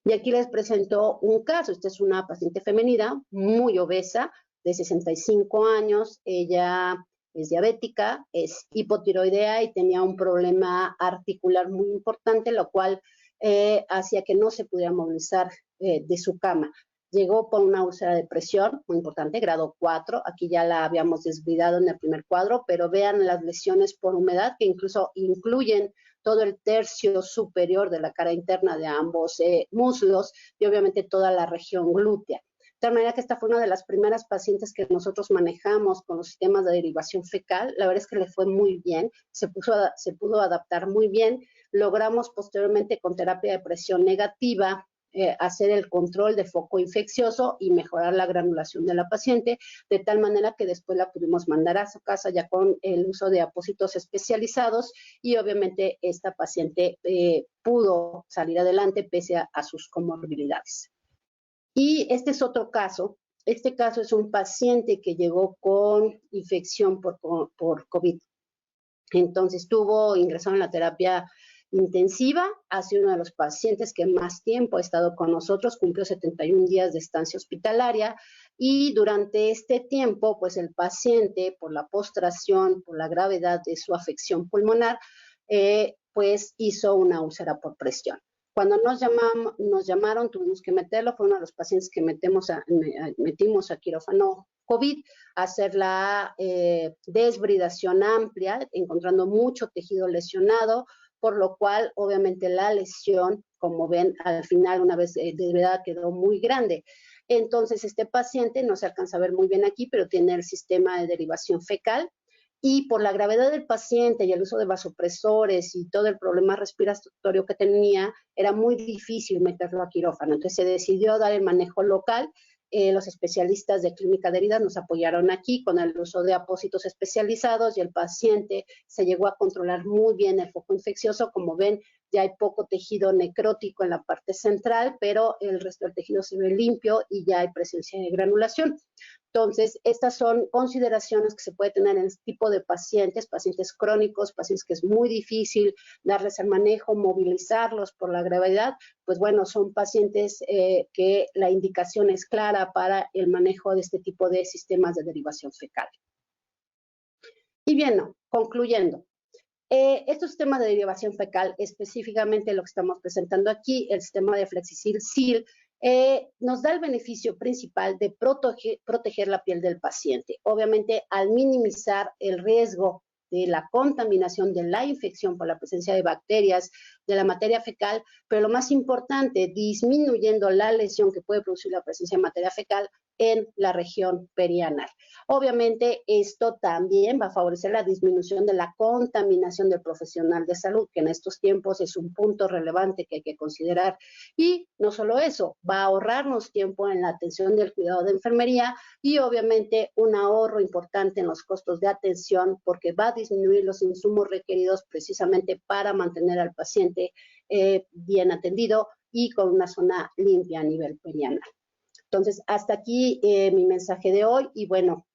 Y aquí les presento un caso. Esta es una paciente femenina muy obesa, de 65 años. Ella es diabética, es hipotiroidea y tenía un problema articular muy importante, lo cual hacía que no se pudiera movilizar de su cama. Llegó por una úlcera de presión muy importante, grado 4. Aquí ya la habíamos desvidado en el primer cuadro, pero vean las lesiones por humedad que incluso incluyen todo el tercio superior de la cara interna de ambos muslos y obviamente toda la región glútea. De tal manera que esta fue una de las primeras pacientes que nosotros manejamos con los sistemas de derivación fecal. La verdad es que le fue muy bien, se pudo adaptar muy bien. Logramos posteriormente con terapia de presión negativa hacer el control de foco infeccioso y mejorar la granulación de la paciente, de tal manera que después la pudimos mandar a su casa ya con el uso de apósitos especializados y obviamente esta paciente pudo salir adelante pese a sus comorbilidades. Y este es otro caso. Este caso es un paciente que llegó con infección por COVID. Entonces estuvo ingresado en la terapia intensiva, ha sido uno de los pacientes que más tiempo ha estado con nosotros, cumplió 71 días de estancia hospitalaria y durante este tiempo, pues el paciente, por la postración, por la gravedad de su afección pulmonar, pues hizo una úlcera por presión. Cuando nos llamaron, tuvimos que meterlo, fue uno de los pacientes que metimos a quirófano COVID, hacer la desbridación amplia, encontrando mucho tejido lesionado, por lo cual obviamente la lesión, como ven, al final una vez desbridada quedó muy grande. Entonces este paciente no se alcanza a ver muy bien aquí, pero tiene el sistema de derivación fecal y por la gravedad del paciente y el uso de vasopresores y todo el problema respiratorio que tenía, era muy difícil meterlo a quirófano. Entonces se decidió dar el manejo local. Los especialistas de clínica de heridas nos apoyaron aquí con el uso de apósitos especializados y el paciente se llegó a controlar muy bien el foco infeccioso. Como ven, ya hay poco tejido necrótico en la parte central, pero el resto del tejido se ve limpio y ya hay presencia de granulación. Entonces, estas son consideraciones que se puede tener en este tipo de pacientes, pacientes crónicos, pacientes que es muy difícil darles el manejo, movilizarlos por la gravedad. Pues bueno, son pacientes que la indicación es clara para el manejo de este tipo de sistemas de derivación fecal. Y bien, concluyendo, estos sistemas de derivación fecal, específicamente lo que estamos presentando aquí, el sistema de Flexi-Seal, nos da el beneficio principal de proteger la piel del paciente. Obviamente, al minimizar el riesgo de la contaminación, de la infección por la presencia de bacterias, de la materia fecal, pero lo más importante, disminuyendo la lesión que puede producir la presencia de materia fecal en la región perianal. Obviamente, esto también va a favorecer la disminución de la contaminación del profesional de salud, que en estos tiempos es un punto relevante que hay que considerar. Y no solo eso, va a ahorrarnos tiempo en la atención del cuidado de enfermería y obviamente un ahorro importante en los costos de atención porque va a disminuir los insumos requeridos precisamente para mantener al paciente bien atendido y con una zona limpia a nivel perianal. Entonces, hasta aquí mi mensaje de hoy y bueno,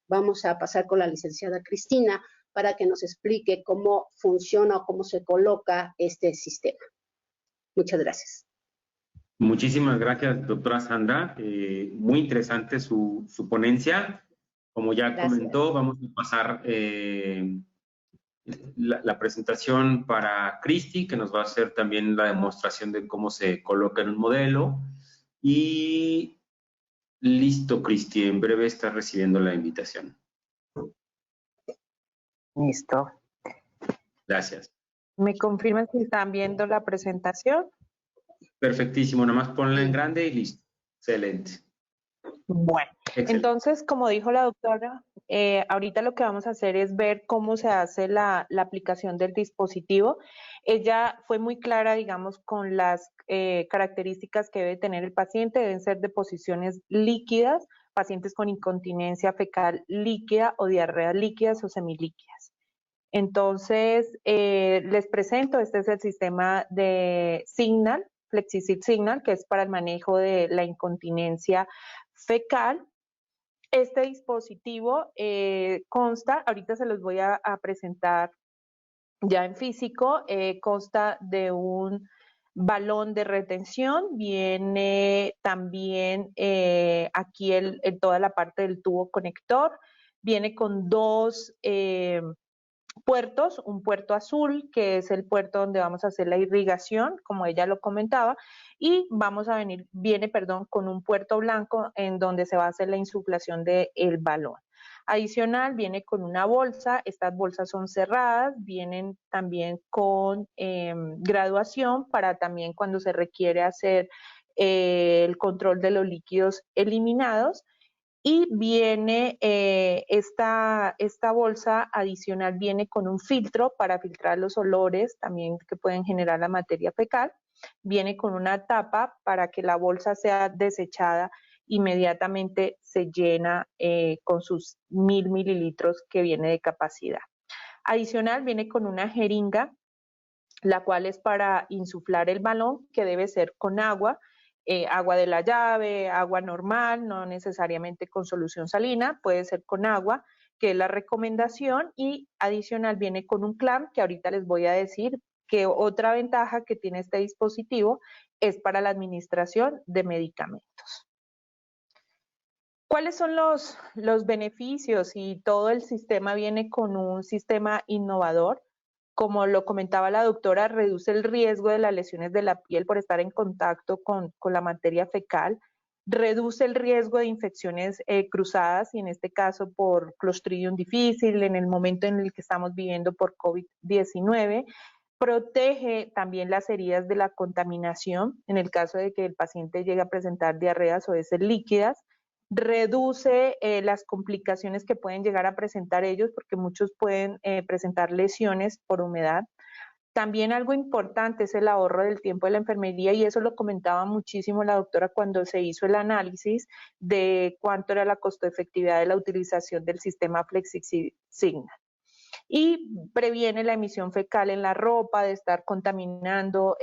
vamos a pasar con la licenciada Cristina para que nos explique cómo funciona o cómo se coloca este sistema. Muchas gracias. Muchísimas gracias, doctora Sandra. Muy interesante su ponencia. Como ya comentó, vamos a pasar la presentación para Cristi, que nos va a hacer también la demostración de cómo se coloca en un modelo. Y listo, Cristi, en breve estás recibiendo la invitación. Listo. Gracias. ¿Me confirman si están viendo la presentación? Perfectísimo, nada más ponla en grande y listo. Excelente. Bueno, excelente. Entonces, como dijo la doctora, ahorita lo que vamos a hacer es ver cómo se hace la aplicación del dispositivo. Ella fue muy clara, digamos, con las características que debe tener el paciente. Deben ser de posiciones líquidas, pacientes con incontinencia fecal líquida o diarrea líquidas o semilíquidas. Entonces, les presento, este es el sistema de Signal, Flexi-Seal Signal, que es para el manejo de la incontinencia fecal. Este dispositivo consta, ahorita se los voy a presentar ya en físico, consta de balón de retención, viene también aquí toda la parte del tubo conector, viene con dos puertos, un puerto azul, que es el puerto donde vamos a hacer la irrigación, como ella lo comentaba, y viene con un puerto blanco en donde se va a hacer la insuflación del balón. Adicional, viene con una bolsa, estas bolsas son cerradas, vienen también con graduación para también cuando se requiere hacer el control de los líquidos eliminados. Y viene esta bolsa adicional, viene con un filtro para filtrar los olores también que pueden generar la materia fecal. Viene con una tapa para que la bolsa sea desechada, inmediatamente se llena con sus 1000 mililitros que viene de capacidad. Adicional, viene con una jeringa, la cual es para insuflar el balón, que debe ser con agua. Agua de la llave, agua normal, no necesariamente con solución salina, puede ser con agua, que es la recomendación, y adicional viene con un clamp, que ahorita les voy a decir que otra ventaja que tiene este dispositivo es para la administración de medicamentos. ¿Cuáles son los beneficios? Y todo el sistema viene con un sistema innovador. Como lo comentaba la doctora, reduce el riesgo de las lesiones de la piel por estar en contacto con la materia fecal, reduce el riesgo de infecciones cruzadas, y en este caso por Clostridium difficile, en el momento en el que estamos viviendo por COVID-19, protege también las heridas de la contaminación, en el caso de que el paciente llegue a presentar diarreas o heces líquidas, reduce las complicaciones que pueden llegar a presentar ellos, porque muchos pueden presentar lesiones por humedad. También algo importante es el ahorro del tiempo de la enfermería, y eso lo comentaba muchísimo la doctora cuando se hizo el análisis de cuánto era la costo-efectividad de la utilización del sistema FlexiSignal. Y previene la emisión fecal en la ropa, de estar contaminando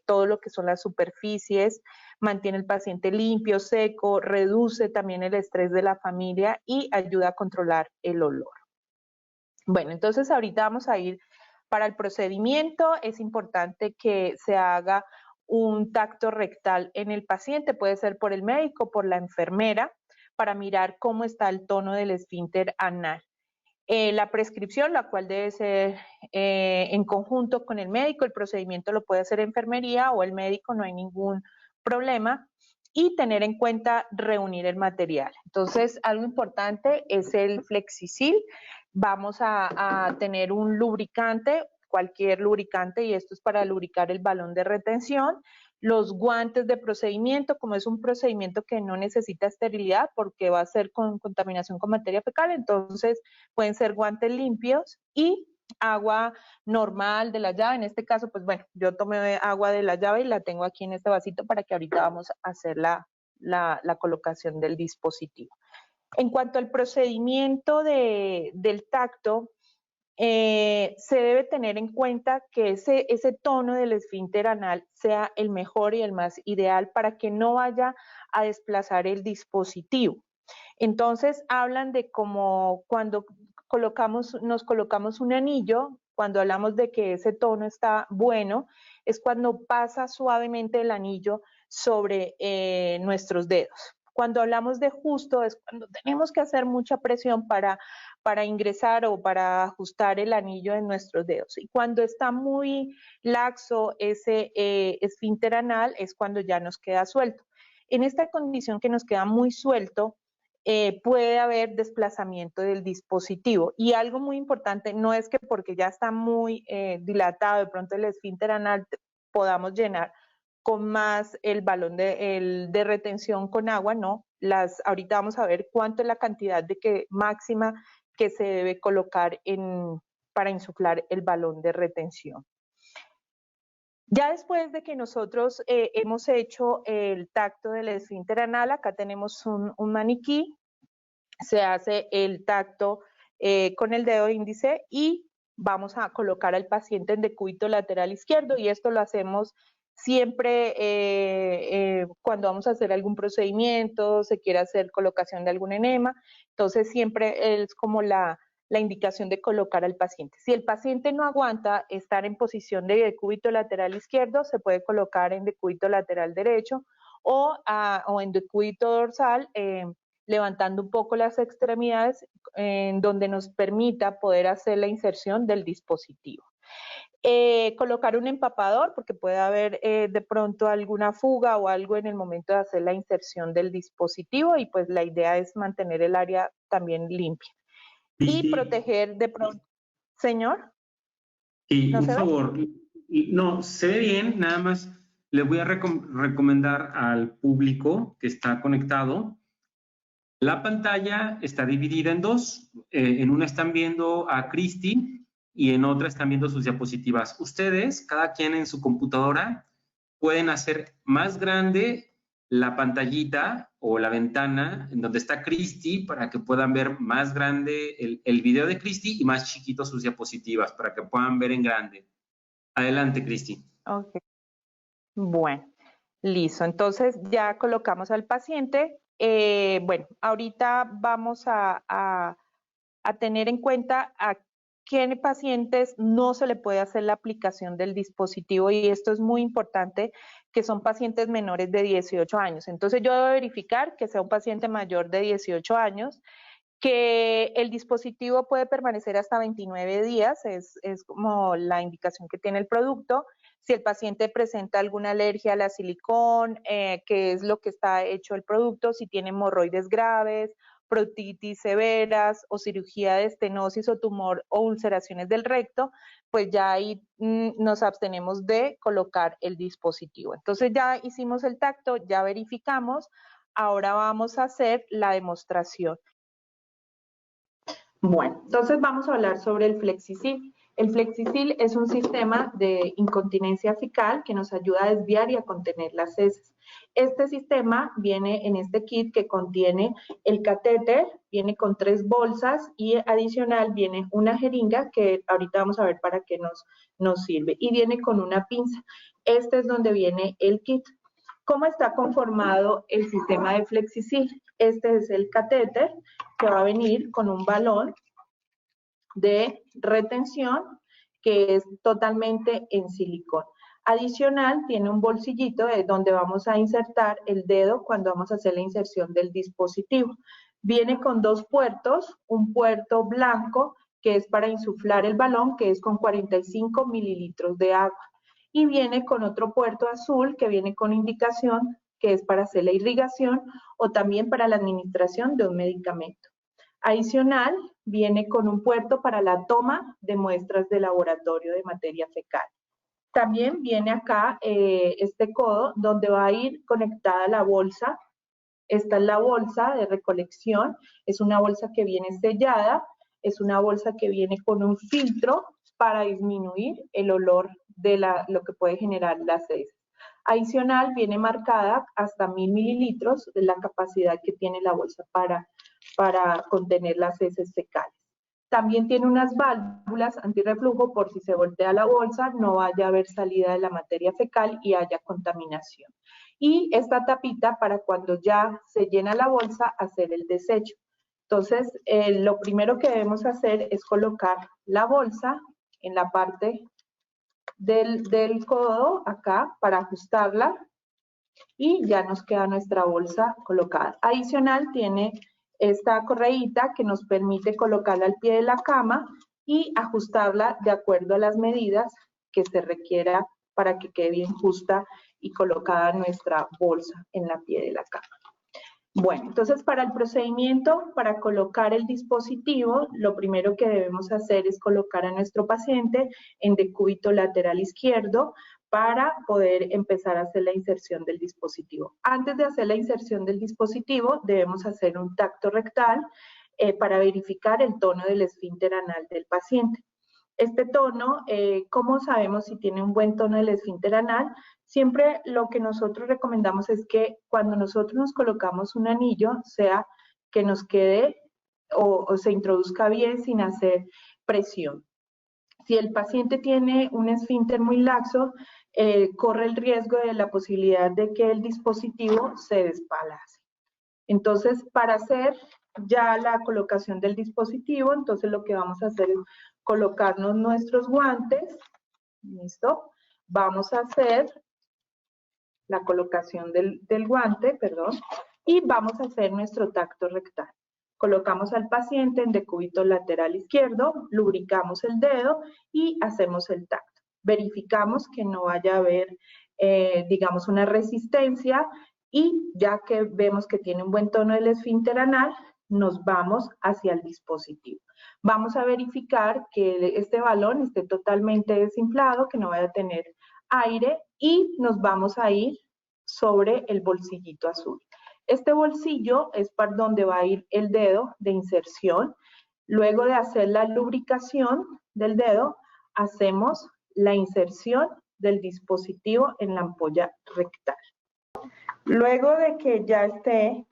todo lo que son las superficies, mantiene el paciente limpio, seco, reduce también el estrés de la familia y ayuda a controlar el olor. Bueno, entonces ahorita vamos a ir para el procedimiento. Es importante que se haga un tacto rectal en el paciente, puede ser por el médico, por la enfermera, para mirar cómo está el tono del esfínter anal. La prescripción, la cual debe ser en conjunto con el médico, el procedimiento lo puede hacer enfermería o el médico, no hay ningún problema, y tener en cuenta reunir el material. Entonces, algo importante es el Flexisil. Vamos a tener un lubricante, cualquier lubricante, y esto es para lubricar el balón de retención. Los guantes de procedimiento, como es un procedimiento que no necesita esterilidad porque va a ser con contaminación con materia fecal, entonces pueden ser guantes limpios, y agua normal de la llave. En este caso, pues bueno, yo tomé agua de la llave y la tengo aquí en este vasito para que ahorita vamos a hacer la colocación del dispositivo. En cuanto al procedimiento del tacto, se debe tener en cuenta que ese tono del esfínter anal sea el mejor y el más ideal para que no vaya a desplazar el dispositivo. Entonces hablan de como cuando nos colocamos un anillo, cuando hablamos de que ese tono está bueno, es cuando pasa suavemente el anillo sobre nuestros dedos. Cuando hablamos de justo es cuando tenemos que hacer mucha presión para ingresar o para ajustar el anillo en nuestros dedos. Y cuando está muy laxo ese esfínter anal es cuando ya nos queda suelto. En esta condición que nos queda muy suelto, puede haber desplazamiento del dispositivo. Y algo muy importante, no es que porque ya está muy dilatado de pronto el esfínter anal podamos llenar con más el balón de retención con agua, no. Ahorita vamos a ver cuánto es la cantidad máxima que se debe colocar para insuflar el balón de retención. Ya después de que nosotros hemos hecho el tacto del esfínter anal, acá tenemos un maniquí, se hace el tacto con el dedo índice y vamos a colocar al paciente en decúbito lateral izquierdo, y esto lo hacemos siempre cuando vamos a hacer algún procedimiento, se quiere hacer colocación de algún enema, entonces siempre es como la la indicación de colocar al paciente. Si el paciente no aguanta estar en posición de decúbito lateral izquierdo, se puede colocar en decúbito lateral derecho o en decúbito dorsal, levantando un poco las extremidades, en donde nos permita poder hacer la inserción del dispositivo. Colocar un empapador, porque puede haber de pronto alguna fuga o algo en el momento de hacer la inserción del dispositivo, y pues la idea es mantener el área también limpia. Y proteger de pronto. Señor. Y ¿no, por favor, no, se ve bien, nada más le voy a recomendar al público que está conectado. La pantalla está dividida en dos. En una están viendo a Cristi y en otra están viendo sus diapositivas. Ustedes, cada quien en su computadora, pueden hacer más grande la pantallita o la ventana en donde está Cristi para que puedan ver más grande el video de Cristi y más chiquito sus diapositivas para que puedan ver en grande. Adelante, Cristi. Ok. Bueno, listo. Entonces ya colocamos al paciente. Bueno, ahorita vamos a tener en cuenta a qué pacientes no se le puede hacer la aplicación del dispositivo, y esto es muy importante, que son pacientes menores de 18 años. Entonces yo debo verificar que sea un paciente mayor de 18 años, que el dispositivo puede permanecer hasta 29 días, es como la indicación que tiene el producto. Si el paciente presenta alguna alergia a la silicón, que es lo que está hecho el producto, si tiene hemorroides graves, proctitis severas o cirugía de estenosis o tumor o ulceraciones del recto, pues ya ahí nos abstenemos de colocar el dispositivo. Entonces ya hicimos el tacto, ya verificamos, ahora vamos a hacer la demostración. Bueno, entonces vamos a hablar sobre el Flexisil. El Flexisil es un sistema de incontinencia fecal que nos ayuda a desviar y a contener las heces. Este sistema viene en este kit que contiene el catéter, viene con 3 bolsas y adicional viene una jeringa que ahorita vamos a ver para qué nos sirve, y viene con una pinza. Este es donde viene el kit. ¿Cómo está conformado el sistema de Flexisil? Este es el catéter que va a venir con un balón de retención que es totalmente en silicón. Adicional, tiene un bolsillito donde vamos a insertar el dedo cuando vamos a hacer la inserción del dispositivo. Viene con 2 puertos, un puerto blanco que es para insuflar el balón, que es con 45 mililitros de agua. Y viene con otro puerto azul que viene con indicación que es para hacer la irrigación o también para la administración de un medicamento. Adicional, viene con un puerto para la toma de muestras de laboratorio de materia fecal. También viene acá este codo donde va a ir conectada la bolsa. Esta es la bolsa de recolección, es una bolsa que viene sellada, es una bolsa que viene con un filtro para disminuir el olor de lo que puede generar las heces. Adicional, viene marcada hasta 1000 mililitros de la capacidad que tiene la bolsa para contener las heces fecales. También tiene unas válvulas antirreflujo por si se voltea la bolsa, no vaya a haber salida de la materia fecal y haya contaminación. Y esta tapita para cuando ya se llena la bolsa, hacer el desecho. Entonces, lo primero que debemos hacer es colocar la bolsa en la parte del codo acá para ajustarla y ya nos queda nuestra bolsa colocada. Adicional tiene esta correíta que nos permite colocarla al pie de la cama y ajustarla de acuerdo a las medidas que se requiera para que quede bien justa y colocada nuestra bolsa en la pie de la cama. Bueno, entonces para el procedimiento, para colocar el dispositivo, lo primero que debemos hacer es colocar a nuestro paciente en decúbito lateral izquierdo para poder empezar a hacer la inserción del dispositivo. Antes de hacer la inserción del dispositivo, debemos hacer un tacto rectal para verificar el tono del esfínter anal del paciente. Este tono, ¿cómo sabemos si tiene un buen tono del esfínter anal? Siempre lo que nosotros recomendamos es que cuando nosotros nos colocamos un anillo, sea que nos quede o se introduzca bien sin hacer presión. Si el paciente tiene un esfínter muy laxo, corre el riesgo de la posibilidad de que el dispositivo se despalace. Entonces, para hacer ya la colocación del dispositivo, entonces lo que vamos a hacer es colocarnos nuestros guantes, ¿listo? Vamos a hacer la colocación del guante, perdón, y vamos a hacer nuestro tacto rectal. Colocamos al paciente en decúbito lateral izquierdo, lubricamos el dedo y hacemos el tacto. Verificamos que no vaya a haber, digamos, una resistencia y ya que vemos que tiene un buen tono del esfínter anal, nos vamos hacia el dispositivo. Vamos a verificar que este balón esté totalmente desinflado, que no vaya a tener aire y nos vamos a ir sobre el bolsillito azul. Este bolsillo es para donde va a ir el dedo de inserción. Luego de hacer la lubricación del dedo, hacemos la inserción del dispositivo en la ampolla rectal. Luego de que ya esté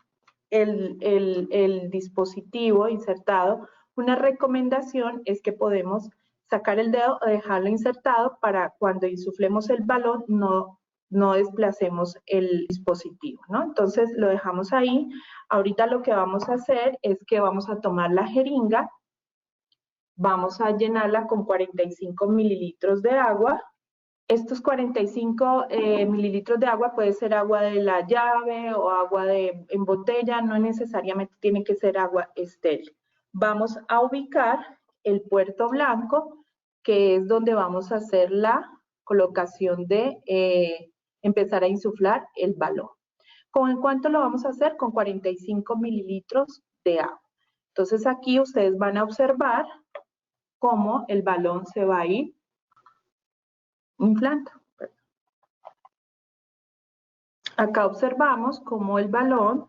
el dispositivo insertado, una recomendación es que podemos sacar el dedo o dejarlo insertado para cuando insuflemos el balón no desplacemos el dispositivo, ¿no? Entonces lo dejamos ahí. Ahorita lo que vamos a hacer es que vamos a tomar la jeringa, vamos a llenarla con 45 mililitros de agua. Estos 45 mililitros de agua puede ser agua de la llave o agua en botella, no necesariamente tiene que ser agua estéril. Vamos a ubicar el puerto blanco, que es donde vamos a hacer la colocación de empezar a insuflar el balón. ¿Con cuánto lo vamos a hacer? Con 45 mililitros de agua. Entonces aquí ustedes van a observar cómo el balón se va a ir inflando. Acá observamos cómo el balón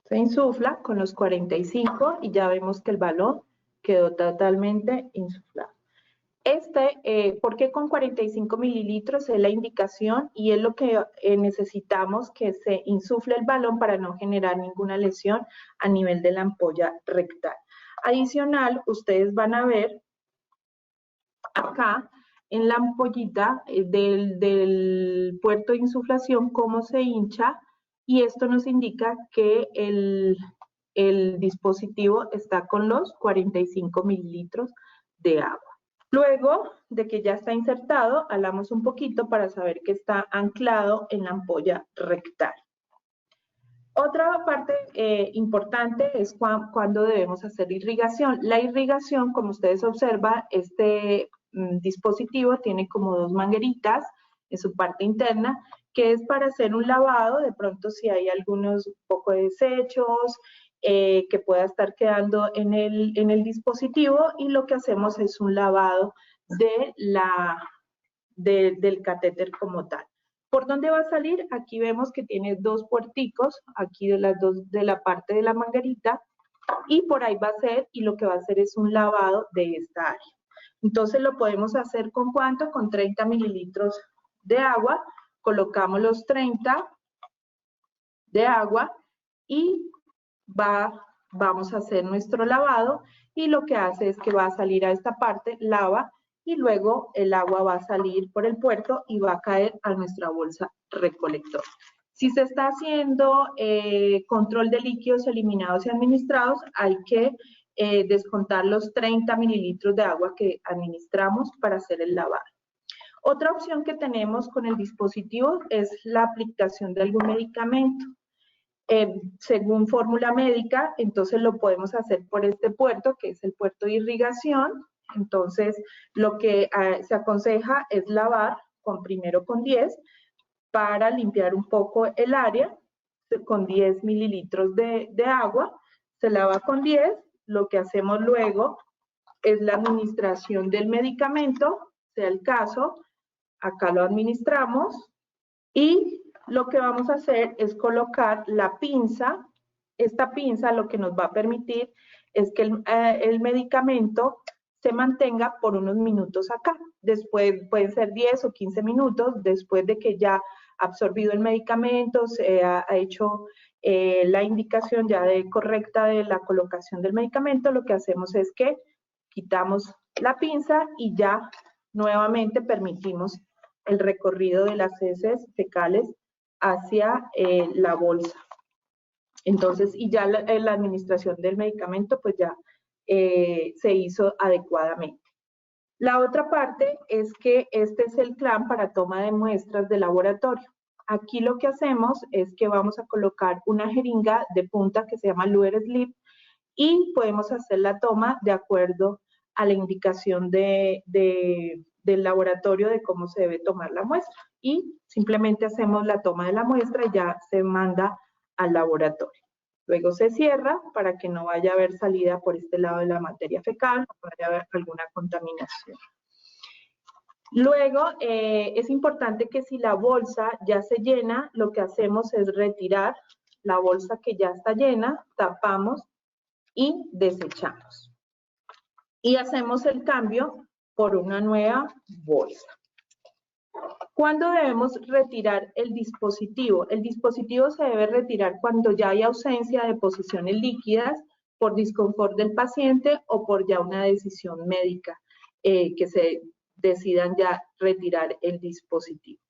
se insufla con los 45 y ya vemos que el balón quedó totalmente insuflado. ¿Por qué con 45 mililitros? Es la indicación y es lo que necesitamos que se insufle el balón para no generar ninguna lesión a nivel de la ampolla rectal. Adicional, ustedes van a ver acá en la ampollita del puerto de insuflación cómo se hincha y esto nos indica que el dispositivo está con los 45 mililitros de agua. Luego de que ya está insertado, jalamos un poquito para saber que está anclado en la ampolla rectal. Otra parte importante es cuando debemos hacer irrigación. La irrigación, como ustedes observan, este dispositivo tiene como dos mangueritas en su parte interna, que es para hacer un lavado, de pronto si hay algunos poco de desechos, que pueda estar quedando en el dispositivo y lo que hacemos es un lavado del catéter como tal. ¿Por dónde va a salir? Aquí vemos que tiene dos puerticos, aquí de la parte de la manguerita y por ahí va a ser y lo que va a hacer es un lavado de esta área. Entonces lo podemos hacer ¿con cuánto? Con 30 mililitros de agua, colocamos los 30 de agua y vamos a hacer nuestro lavado y lo que hace es que va a salir a esta parte, lava y luego el agua va a salir por el puerto y va a caer a nuestra bolsa recolector. Si se está haciendo control de líquidos eliminados y administrados, hay que descontar los 30 mililitros de agua que administramos para hacer el lavado. Otra opción que tenemos con el dispositivo es la aplicación de algún medicamento. Según fórmula médica, entonces lo podemos hacer por este puerto, que es el puerto de irrigación. Entonces, lo que se aconseja es lavar primero con 10 para limpiar un poco el área, con 10 mililitros de agua. Se lava con 10. Lo que hacemos luego es la administración del medicamento, sea el caso. Acá lo administramos y lo que vamos a hacer es colocar la pinza. Esta pinza lo que nos va a permitir es que el medicamento se mantenga por unos minutos acá. Después pueden ser 10 o 15 minutos después de que ya ha absorbido el medicamento, se ha hecho la indicación ya correcta de la colocación del medicamento. Lo que hacemos es que quitamos la pinza y ya nuevamente permitimos el recorrido de las heces fecales hacia la bolsa. Entonces, y ya la administración del medicamento pues ya se hizo adecuadamente. La otra parte es que este es el plan para toma de muestras de laboratorio. Aquí lo que hacemos es que vamos a colocar una jeringa de punta que se llama Luer Slip y podemos hacer la toma de acuerdo a la indicación del laboratorio de cómo se debe tomar la muestra. Y simplemente hacemos la toma de la muestra y ya se manda al laboratorio. Luego se cierra para que no vaya a haber salida por este lado de la materia fecal, no vaya a haber alguna contaminación. Luego, es importante que si la bolsa ya se llena, lo que hacemos es retirar la bolsa que ya está llena, tapamos y desechamos. Y hacemos el cambio por una nueva bolsa. ¿Cuándo debemos retirar el dispositivo? El dispositivo se debe retirar cuando ya hay ausencia de posiciones líquidas por disconfort del paciente o por ya una decisión médica que se decidan ya retirar el dispositivo.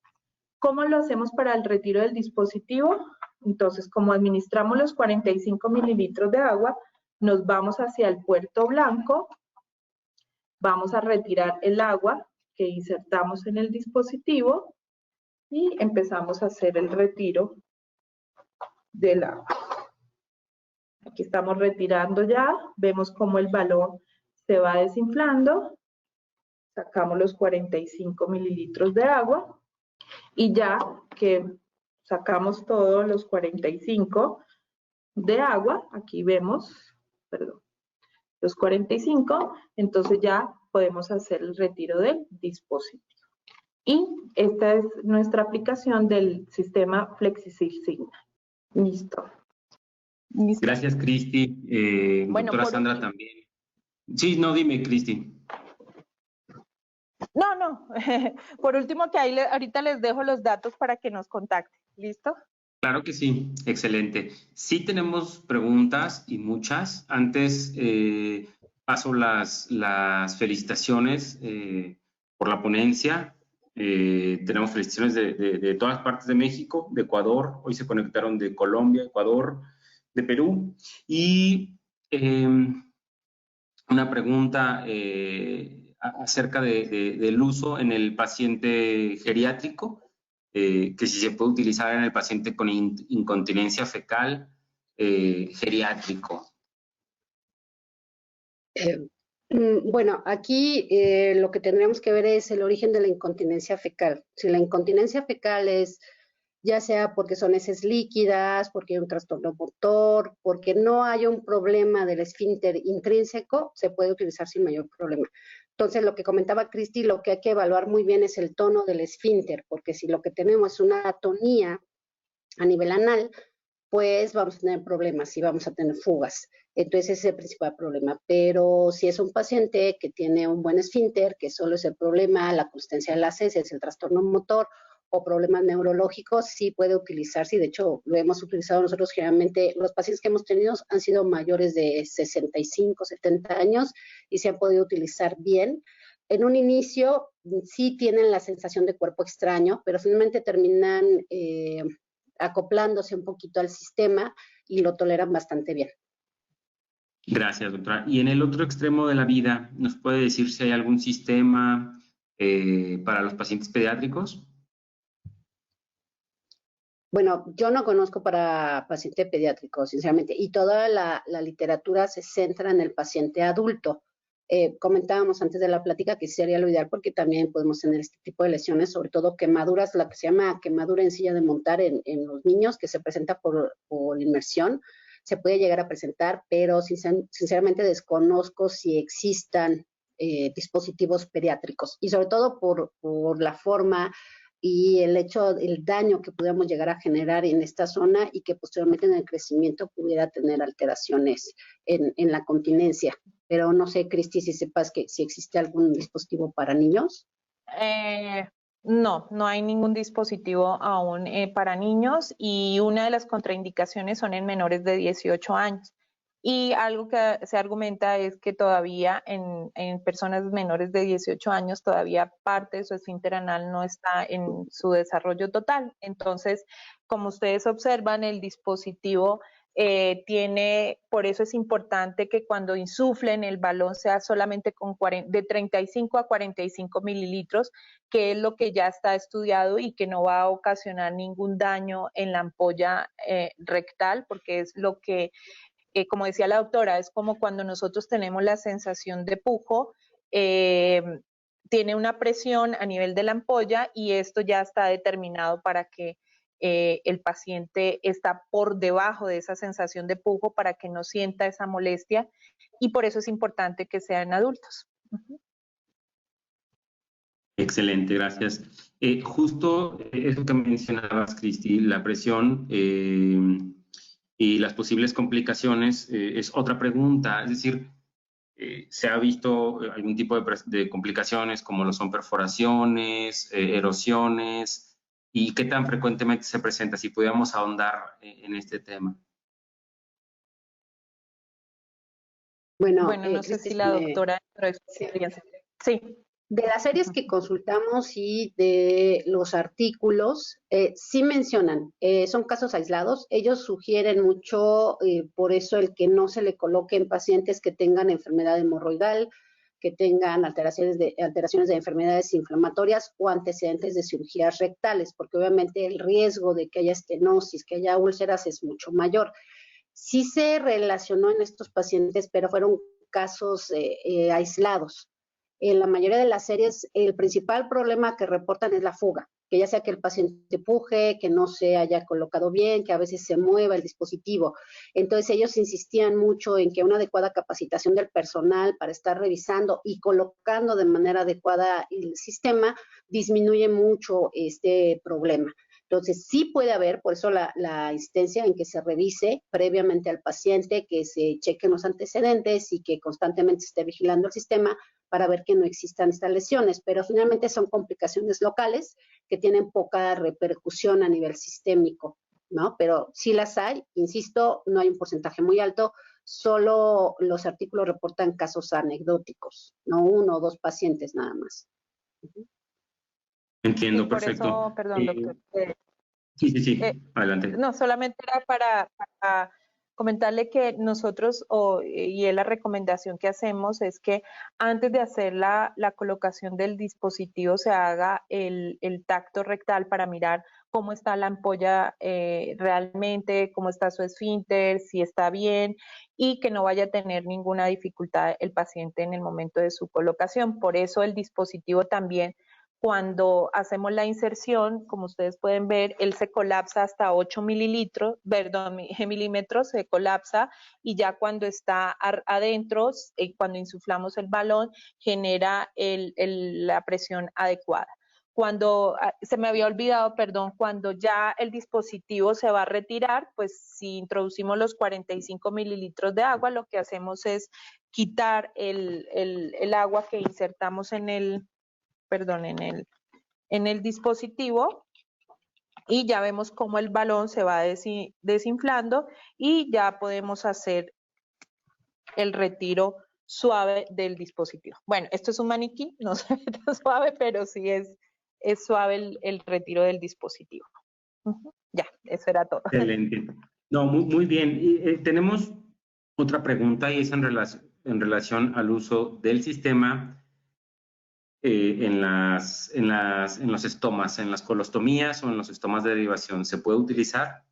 ¿Cómo lo hacemos para el retiro del dispositivo? Entonces, como administramos los 45 mililitros de agua, nos vamos hacia el puerto blanco, vamos a retirar el agua que insertamos en el dispositivo y empezamos a hacer el retiro del agua. Aquí estamos retirando ya, vemos cómo el balón se va desinflando, sacamos los 45 mililitros de agua y ya que sacamos todos los 45 de agua, aquí vemos, perdón, los 45, entonces ya podemos hacer el retiro del dispositivo. Y esta es nuestra aplicación del sistema FlexiSeal Signal. Listo. Gracias, Cristi. Bueno, doctora Sandra también. Sí, no, dime, Cristi. No. Por último, que ahí ahorita les dejo los datos para que nos contacten. ¿Listo? Claro que sí, excelente. Sí tenemos preguntas y muchas. Antes paso las felicitaciones por la ponencia. Tenemos felicitaciones de todas partes de México, de Ecuador. Hoy se conectaron de Colombia, Ecuador, de Perú. Y una pregunta acerca del uso en el paciente geriátrico. Que si se puede utilizar en el paciente con incontinencia fecal geriátrico. Bueno, aquí lo que tendríamos que ver es el origen de la incontinencia fecal. Si la incontinencia fecal es ya sea porque son heces líquidas, porque hay un trastorno motor, porque no hay un problema del esfínter intrínseco, se puede utilizar sin mayor problema. Entonces, lo que comentaba Cristi, lo que hay que evaluar muy bien es el tono del esfínter, porque si lo que tenemos es una atonía a nivel anal, pues vamos a tener problemas y vamos a tener fugas. Entonces, ese es el principal problema. Pero si es un paciente que tiene un buen esfínter, que solo es el problema, la consistencia de las heces, el trastorno motor o problemas neurológicos, sí puede utilizarse. Y de hecho, lo hemos utilizado nosotros generalmente. Los pacientes que hemos tenido han sido mayores de 65, 70 años y se han podido utilizar bien. En un inicio sí tienen la sensación de cuerpo extraño, pero finalmente terminan acoplándose un poquito al sistema y lo toleran bastante bien. Gracias, doctora. Y en el otro extremo de la vida, ¿nos puede decir si hay algún sistema para los pacientes pediátricos? Bueno, yo no conozco para paciente pediátrico, sinceramente, y toda la literatura se centra en el paciente adulto. Comentábamos antes de la plática que sería lo ideal porque también podemos tener este tipo de lesiones, sobre todo quemaduras, la que se llama quemadura en silla de montar en los niños, que se presenta por inmersión, se puede llegar a presentar, pero sinceramente desconozco si existan dispositivos pediátricos, y sobre todo por la forma y el daño que pudiéramos llegar a generar en esta zona y que posteriormente en el crecimiento pudiera tener alteraciones en la continencia. Pero no sé, Cristi, si sepas que si existe algún dispositivo para niños. No hay ningún dispositivo aún para niños, y una de las contraindicaciones son en menores de 18 años. Y algo que se argumenta es que todavía en personas menores de 18 años todavía parte de su esfínter anal no está en su desarrollo total. Entonces, como ustedes observan, el dispositivo por eso es importante que cuando insuflen el balón sea solamente de 35 a 45 mililitros, que es lo que ya está estudiado y que no va a ocasionar ningún daño en la ampolla rectal, porque es lo que, como decía la doctora, es como cuando nosotros tenemos la sensación de pujo, tiene una presión a nivel de la ampolla y esto ya está determinado para que el paciente está por debajo de esa sensación de pujo para que no sienta esa molestia y por eso es importante que sean adultos. Excelente, gracias. Justo eso que mencionabas, Cristi, la presión y las posibles complicaciones es otra pregunta, es decir, se ha visto algún tipo de complicaciones como lo son perforaciones, erosiones, y qué tan frecuentemente se presenta, si pudiéramos ahondar en este tema. Bueno, no sé si la doctora... Sí. De las series que consultamos y de los artículos, sí mencionan, son casos aislados, ellos sugieren mucho, por eso el que no se le coloque en pacientes que tengan enfermedad hemorroidal, que tengan alteraciones de enfermedades inflamatorias o antecedentes de cirugías rectales, porque obviamente el riesgo de que haya estenosis, que haya úlceras es mucho mayor. Sí se relacionó en estos pacientes, pero fueron casos aislados. En la mayoría de las series, el principal problema que reportan es la fuga, que ya sea que el paciente puje, que no se haya colocado bien, que a veces se mueva el dispositivo. Entonces ellos insistían mucho en que una adecuada capacitación del personal para estar revisando y colocando de manera adecuada el sistema disminuye mucho este problema. Entonces, sí puede haber, por eso la insistencia en que se revise previamente al paciente, que se chequen los antecedentes y que constantemente se esté vigilando el sistema para ver que no existan estas lesiones, pero finalmente son complicaciones locales que tienen poca repercusión a nivel sistémico, ¿no? Pero sí las hay, insisto, no hay un porcentaje muy alto, solo los artículos reportan casos anecdóticos, no 1 o 2 pacientes nada más. Entiendo, sí, por perfecto. Eso, perdón, doctor. Sí, adelante. No, solamente era para comentarle que nosotros, y es la recomendación que hacemos, es que antes de hacer la colocación del dispositivo se haga el tacto rectal para mirar cómo está la ampolla realmente, cómo está su esfínter, si está bien y que no vaya a tener ninguna dificultad el paciente en el momento de su colocación. Por eso el dispositivo también, cuando hacemos la inserción, como ustedes pueden ver, él se colapsa hasta 8 milímetros, se colapsa y ya cuando está adentro, cuando insuflamos el balón, genera la presión adecuada. Cuando, se me había olvidado, perdón, cuando ya el dispositivo se va a retirar, pues si introducimos los 45 mililitros de agua, lo que hacemos es quitar el agua que insertamos en el dispositivo y ya vemos cómo el balón se va desinflando y ya podemos hacer el retiro suave del dispositivo. Bueno, esto es un maniquí, no se ve tan suave, pero sí es suave el retiro del dispositivo. Ya, eso era todo. Excelente. No, muy bien. Y, tenemos otra pregunta y es en relación al uso del sistema en los estomas, en las colostomías o en los estomas de derivación. ¿Se puede utilizar?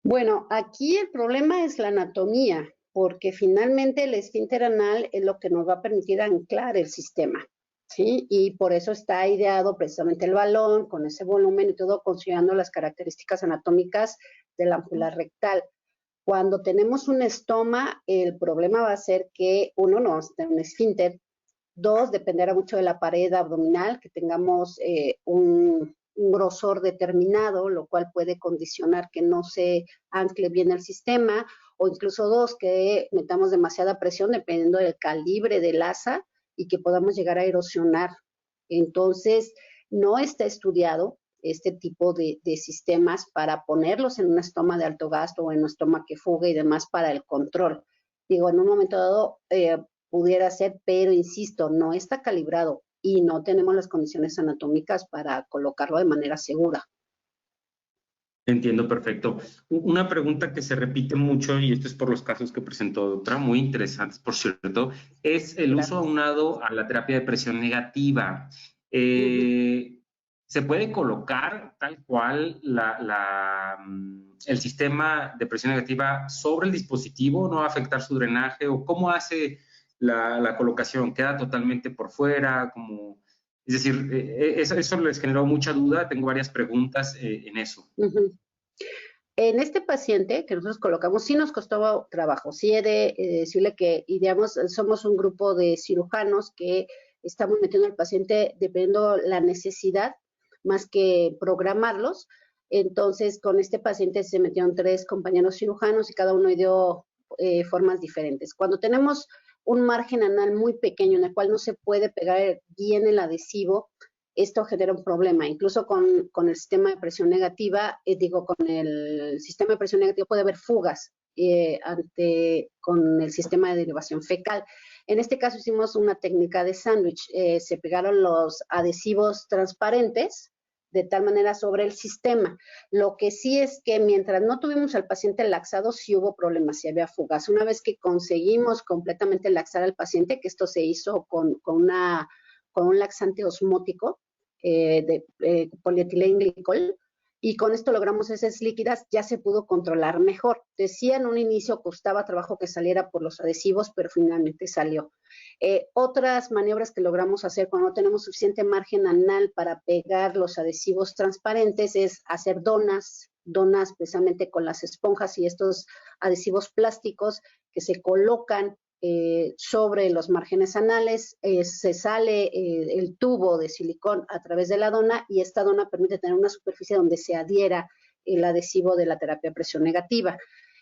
Bueno, aquí el problema es la anatomía, porque finalmente el esfínter anal es lo que nos va a permitir anclar el sistema, ¿sí? Y por eso está ideado precisamente el balón, con ese volumen y todo, considerando las características anatómicas de la ampulla rectal. Cuando tenemos un estoma, el problema va a ser que, uno, no vamos a tener un esfínter, dos, dependerá mucho de la pared abdominal, que tengamos un grosor determinado, lo cual puede condicionar que no se ancle bien el sistema, o incluso dos, que metamos demasiada presión dependiendo del calibre del asa y que podamos llegar a erosionar. Entonces, no está estudiado este tipo de sistemas para ponerlos en una estoma de alto gasto o en una estoma que fuga y demás para el control. Digo, en un momento dado pudiera ser, pero insisto, no está calibrado y no tenemos las condiciones anatómicas para colocarlo de manera segura. Entiendo, perfecto. Una pregunta que se repite mucho, y esto es por los casos que presentó doctora, muy interesantes, por cierto, es el uso aunado a la terapia de presión negativa. ¿Se puede colocar tal cual el sistema de presión negativa sobre el dispositivo? ¿No va a afectar su drenaje? ¿O cómo hace la colocación? ¿Queda totalmente por fuera? Es decir, eso les generó mucha duda. Tengo varias preguntas en eso. En este paciente que nosotros colocamos, sí nos costó trabajo. Sí he de decirle que ideamos, somos un grupo de cirujanos que estamos metiendo al paciente dependiendo la necesidad, más que programarlos. Entonces, con este paciente se metieron 3 compañeros cirujanos y cada uno dio formas diferentes. Cuando tenemos un margen anal muy pequeño en el cual no se puede pegar bien el adhesivo, esto genera un problema. Incluso con el sistema de presión negativa, con el sistema de presión negativa puede haber fugas con el sistema de derivación fecal. En este caso hicimos una técnica de sándwich. Se pegaron los adhesivos transparentes de tal manera sobre el sistema. Lo que sí es que mientras no tuvimos al paciente laxado, sí hubo problemas, sí había fugas. Una vez que conseguimos completamente laxar al paciente, que esto se hizo con un laxante osmótico de polietilenglicol, y con esto logramos heces líquidas, ya se pudo controlar mejor. Decía en un inicio costaba trabajo que saliera por los adhesivos, pero finalmente salió. Otras maniobras que logramos hacer cuando no tenemos suficiente margen anal para pegar los adhesivos transparentes es hacer donas precisamente con las esponjas y estos adhesivos plásticos que se colocan sobre los márgenes anales, se sale el tubo de silicón a través de la dona y esta dona permite tener una superficie donde se adhiera el adhesivo de la terapia de presión negativa.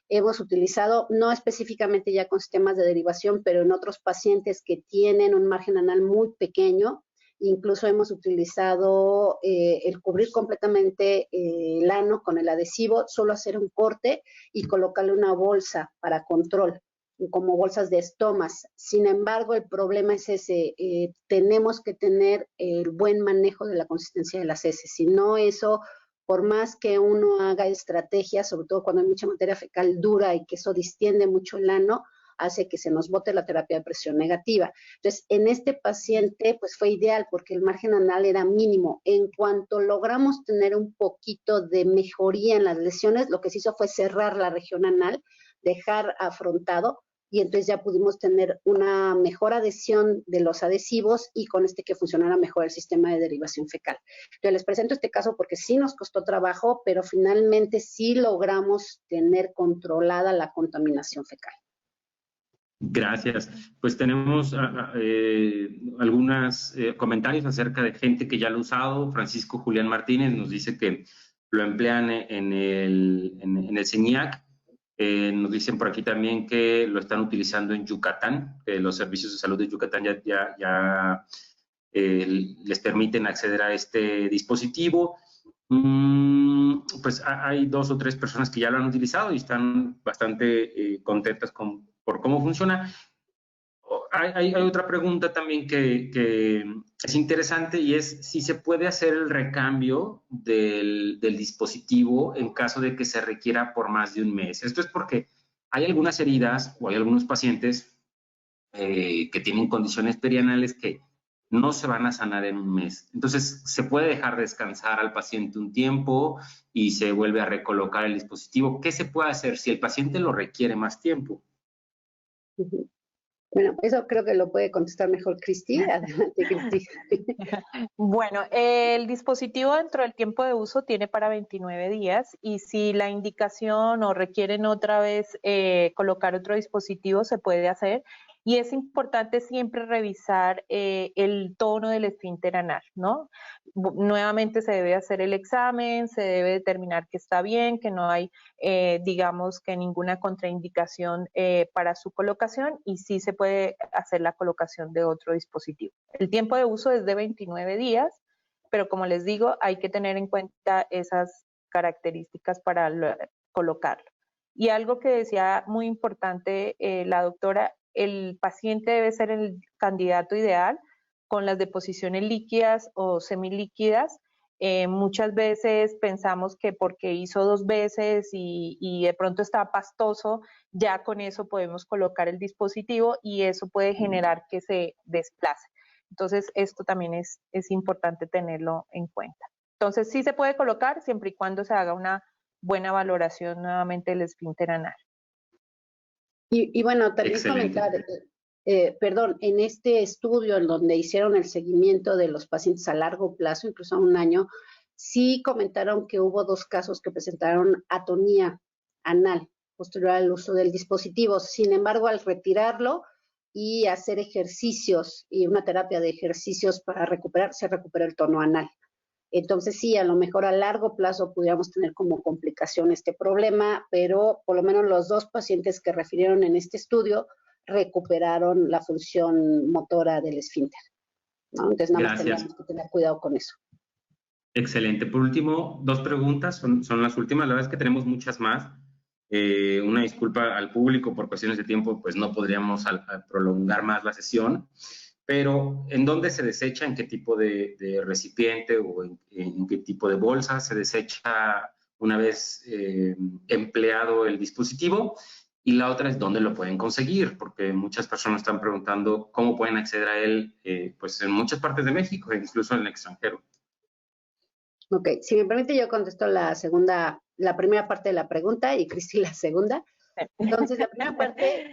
Hemos utilizado, no específicamente ya con sistemas de derivación, pero en otros pacientes que tienen un margen anal muy pequeño, incluso hemos utilizado el cubrir completamente el ano con el adhesivo, solo hacer un corte y colocarle una bolsa para control, como bolsas de estomas. Sin embargo, el problema es ese, tenemos que tener el buen manejo de la consistencia de las heces, si no eso, por más que uno haga estrategias, sobre todo cuando hay mucha materia fecal dura y que eso distiende mucho el ano, hace que se nos bote la terapia de presión negativa. Entonces, en este paciente, pues fue ideal porque el margen anal era mínimo. En cuanto logramos tener un poquito de mejoría en las lesiones, lo que se hizo fue cerrar la región anal, dejar afrontado, y entonces ya pudimos tener una mejor adhesión de los adhesivos y con que funcionara mejor el sistema de derivación fecal. Entonces les presento este caso porque sí nos costó trabajo, pero finalmente sí logramos tener controlada la contaminación fecal. Gracias. Pues tenemos algunos comentarios acerca de gente que ya lo ha usado. Francisco Julián Martínez nos dice que lo emplean en el CENIAC. Nos dicen por aquí también que lo están utilizando en Yucatán, que los servicios de salud de Yucatán ya les permiten acceder a este dispositivo. Pues hay 2 o 3 personas que ya lo han utilizado y están bastante contentas por cómo funciona. Hay otra pregunta también que es interesante y es si se puede hacer el recambio del dispositivo en caso de que se requiera por más de un mes. Esto es porque hay algunas heridas o hay algunos pacientes que tienen condiciones perianales que no se van a sanar en un mes. Entonces, se puede dejar descansar al paciente un tiempo y se vuelve a recolocar el dispositivo. ¿Qué se puede hacer si el paciente lo requiere más tiempo? Bueno, eso creo que lo puede contestar mejor Cristi. Adelante, Cristi. Bueno, el dispositivo dentro del tiempo de uso tiene para 29 días y si la indicación o requieren otra vez colocar otro dispositivo, se puede hacer. Y es importante siempre revisar el tono del esfínter anal, ¿no? Nuevamente se debe hacer el examen, se debe determinar que está bien, que no hay, digamos, que ninguna contraindicación para su colocación y sí se puede hacer la colocación de otro dispositivo. El tiempo de uso es de 29 días, pero como les digo, hay que tener en cuenta esas características para colocarlo. Y algo que decía muy importante la doctora, el paciente debe ser el candidato ideal con las deposiciones líquidas o semilíquidas Muchas veces pensamos que porque hizo 2 veces y de pronto está pastoso, ya con eso podemos colocar el dispositivo y eso puede generar que se desplace. Entonces, esto también es importante tenerlo en cuenta. Entonces, sí se puede colocar siempre y cuando se haga una buena valoración nuevamente del esfínter anal. Y bueno, también Excelente. comentar, perdón, en este estudio en donde hicieron el seguimiento de los pacientes a largo plazo, incluso a 1 año, sí comentaron que hubo 2 casos que presentaron atonía anal posterior al uso del dispositivo. Sin embargo, al retirarlo y hacer ejercicios y una terapia de ejercicios para recuperar, se recuperó el tono anal. Entonces sí, a lo mejor a largo plazo pudiéramos tener como complicación este problema, pero por lo menos los 2 pacientes que refirieron en este estudio recuperaron la función motora del esfínter, ¿no? Entonces nada más tendríamos que tener cuidado con eso. Excelente. Por último, 2 preguntas, son las últimas. La verdad es que tenemos muchas más. Una disculpa al público por cuestiones de tiempo, pues no podríamos prolongar más la sesión. Pero, ¿en dónde se desecha? ¿En qué tipo de recipiente o en qué tipo de bolsa se desecha una vez empleado el dispositivo? Y la otra es, ¿dónde lo pueden conseguir? Porque muchas personas están preguntando cómo pueden acceder a él, pues en muchas partes de México, e incluso en el extranjero. Ok, si me permite yo contesto la primera parte de la pregunta y Cristi la segunda. Entonces, la primera parte,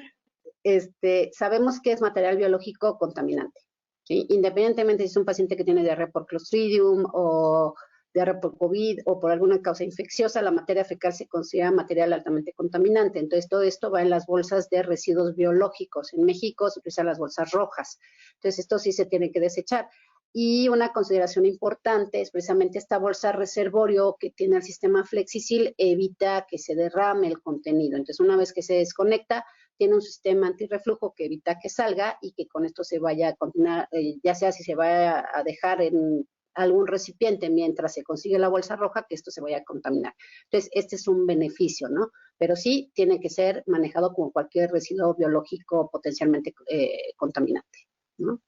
sabemos que es material biológico contaminante, ¿sí? Independientemente si es un paciente que tiene diarrea por Clostridium o diarrea por COVID o por alguna causa infecciosa, la materia fecal se considera material altamente contaminante. Entonces, todo esto va en las bolsas de residuos biológicos. En México se utilizan las bolsas rojas. Entonces, esto sí se tiene que desechar. Y una consideración importante es precisamente esta bolsa reservorio que tiene el sistema Flexisil, evita que se derrame el contenido. Entonces, una vez que se desconecta, tiene un sistema antirreflujo que evita que salga y que con esto se vaya a continuar, ya sea si se va a dejar en algún recipiente mientras se consigue la bolsa roja, que esto se vaya a contaminar. Entonces, este es un beneficio, ¿no? Pero sí tiene que ser manejado como cualquier residuo biológico potencialmente contaminante, ¿no?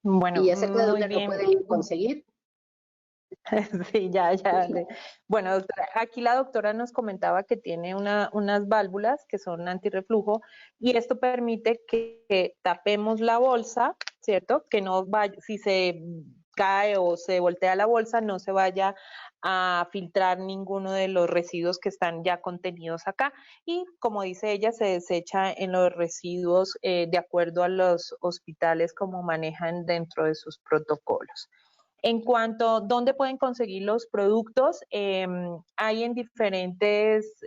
Bueno, ¿Y acerca de dónde lo pueden conseguir? Sí, ya. Bueno, doctora, aquí la doctora nos comentaba que tiene unas válvulas que son antirreflujo y esto permite que tapemos la bolsa, ¿cierto? Que no vaya, si se cae o se voltea la bolsa, no se vaya a filtrar ninguno de los residuos que están ya contenidos acá. Y como dice ella, se desecha en los residuos de acuerdo a los hospitales como manejan dentro de sus protocolos. En cuanto a dónde pueden conseguir los productos, hay en diferentes,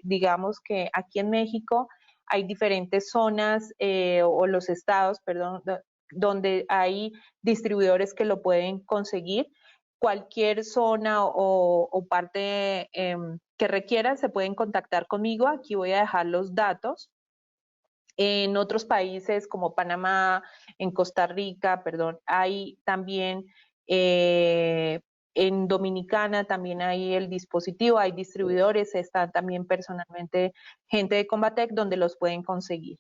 digamos que aquí en México hay diferentes zonas o los estados, perdón, donde hay distribuidores que lo pueden conseguir. Cualquier zona o parte que requieran se pueden contactar conmigo. Aquí voy a dejar los datos. En otros países como Panamá, en Costa Rica, perdón, hay también, en Dominicana también hay el dispositivo, hay distribuidores, está también personalmente gente de Combatec donde los pueden conseguir.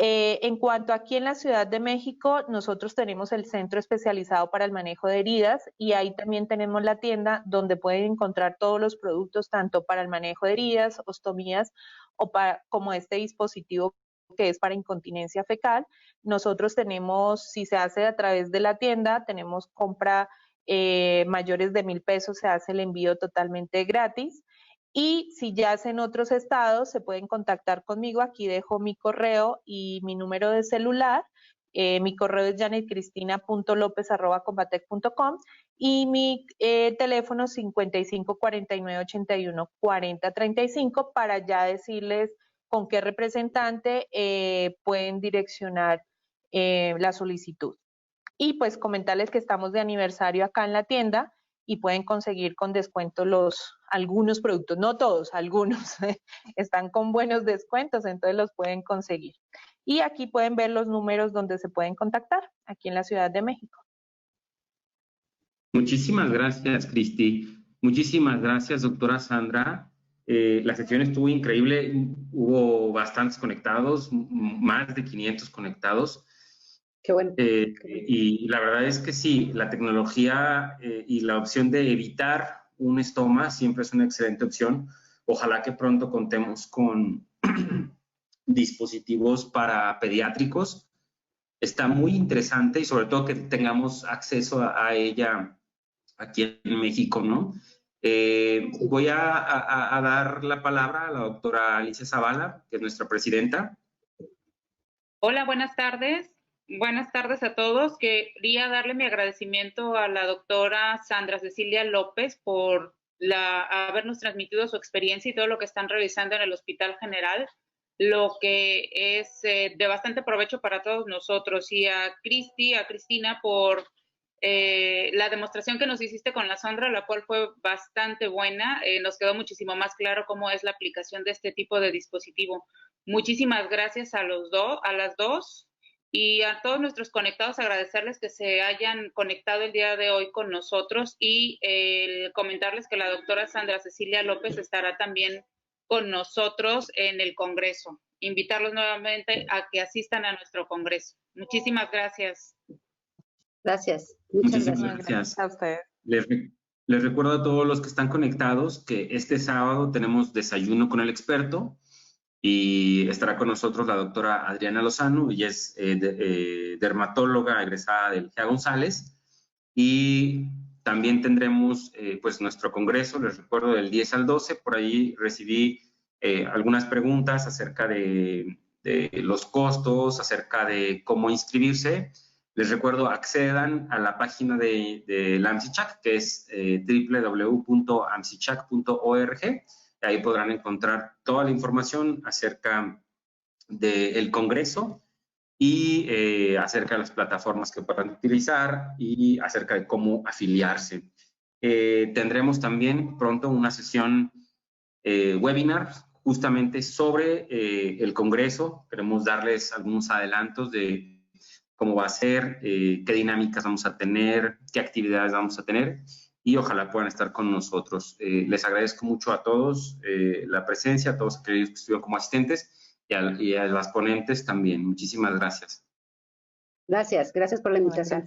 En cuanto aquí en la Ciudad de México, nosotros tenemos el centro especializado para el manejo de heridas y ahí también tenemos la tienda donde pueden encontrar todos los productos, tanto para el manejo de heridas, ostomías o como este dispositivo que es para incontinencia fecal. Nosotros tenemos, si se hace a través de la tienda, tenemos compra mayores de 1,000 pesos, se hace el envío totalmente gratis. Y si ya es en otros estados, se pueden contactar conmigo. Aquí dejo mi correo y mi número de celular. Mi correo es janetcristina.lopez@combatec.com y mi teléfono 5549814035 para ya decirles con qué representante pueden direccionar la solicitud. Y pues comentarles que estamos de aniversario acá en la tienda y pueden conseguir con descuento algunos productos, no todos, algunos están con buenos descuentos, entonces los pueden conseguir. Y aquí pueden ver los números donde se pueden contactar, aquí en la Ciudad de México. Muchísimas gracias, Cristi. Muchísimas gracias, doctora Sandra. La sesión estuvo increíble, hubo bastantes conectados, más de 500 conectados. Qué bueno. Y la verdad es que sí, la tecnología y la opción de evitar un estoma siempre es una excelente opción. Ojalá que pronto contemos con dispositivos para pediátricos. Está muy interesante y sobre todo que tengamos acceso a ella aquí en México, ¿no? Voy a dar la palabra a la doctora Alicia Zavala, que es nuestra presidenta. Hola, buenas tardes. Buenas tardes a todos. Quería darle mi agradecimiento a la doctora Sandra Cecilia López por habernos transmitido su experiencia y todo lo que están realizando en el Hospital General, lo que es de bastante provecho para todos nosotros. Y a Cristina, por la demostración que nos hiciste con la sonda, la cual fue bastante buena. Nos quedó muchísimo más claro cómo es la aplicación de este tipo de dispositivo. Muchísimas gracias a las dos, y a todos nuestros conectados, agradecerles que se hayan conectado el día de hoy con nosotros y comentarles que la doctora Sandra Cecilia López estará también con nosotros en el Congreso. Invitarlos nuevamente a que asistan a nuestro Congreso. Muchísimas gracias. Gracias. Muchísimas gracias a ustedes. Les recuerdo a todos los que están conectados que este sábado tenemos desayuno con el experto y estará con nosotros la doctora Adriana Lozano. Ella es dermatóloga egresada del GEA González, y también tendremos pues nuestro congreso, les recuerdo, del 10 al 12. Por ahí recibí algunas preguntas acerca de los costos, acerca de cómo inscribirse. Les recuerdo, accedan a la página de la AMSICHAC, que es www.amsichac.org. Ahí podrán encontrar toda la información acerca del Congreso y acerca de las plataformas que puedan utilizar y acerca de cómo afiliarse. Tendremos también pronto una sesión webinar justamente sobre el Congreso. Queremos darles algunos adelantos de cómo va a ser, qué dinámicas vamos a tener, qué actividades vamos a tener, y ojalá puedan estar con nosotros. Les agradezco mucho a todos la presencia, a todos aquellos que estuvieron como asistentes y a las ponentes también. Muchísimas gracias. Gracias por la invitación.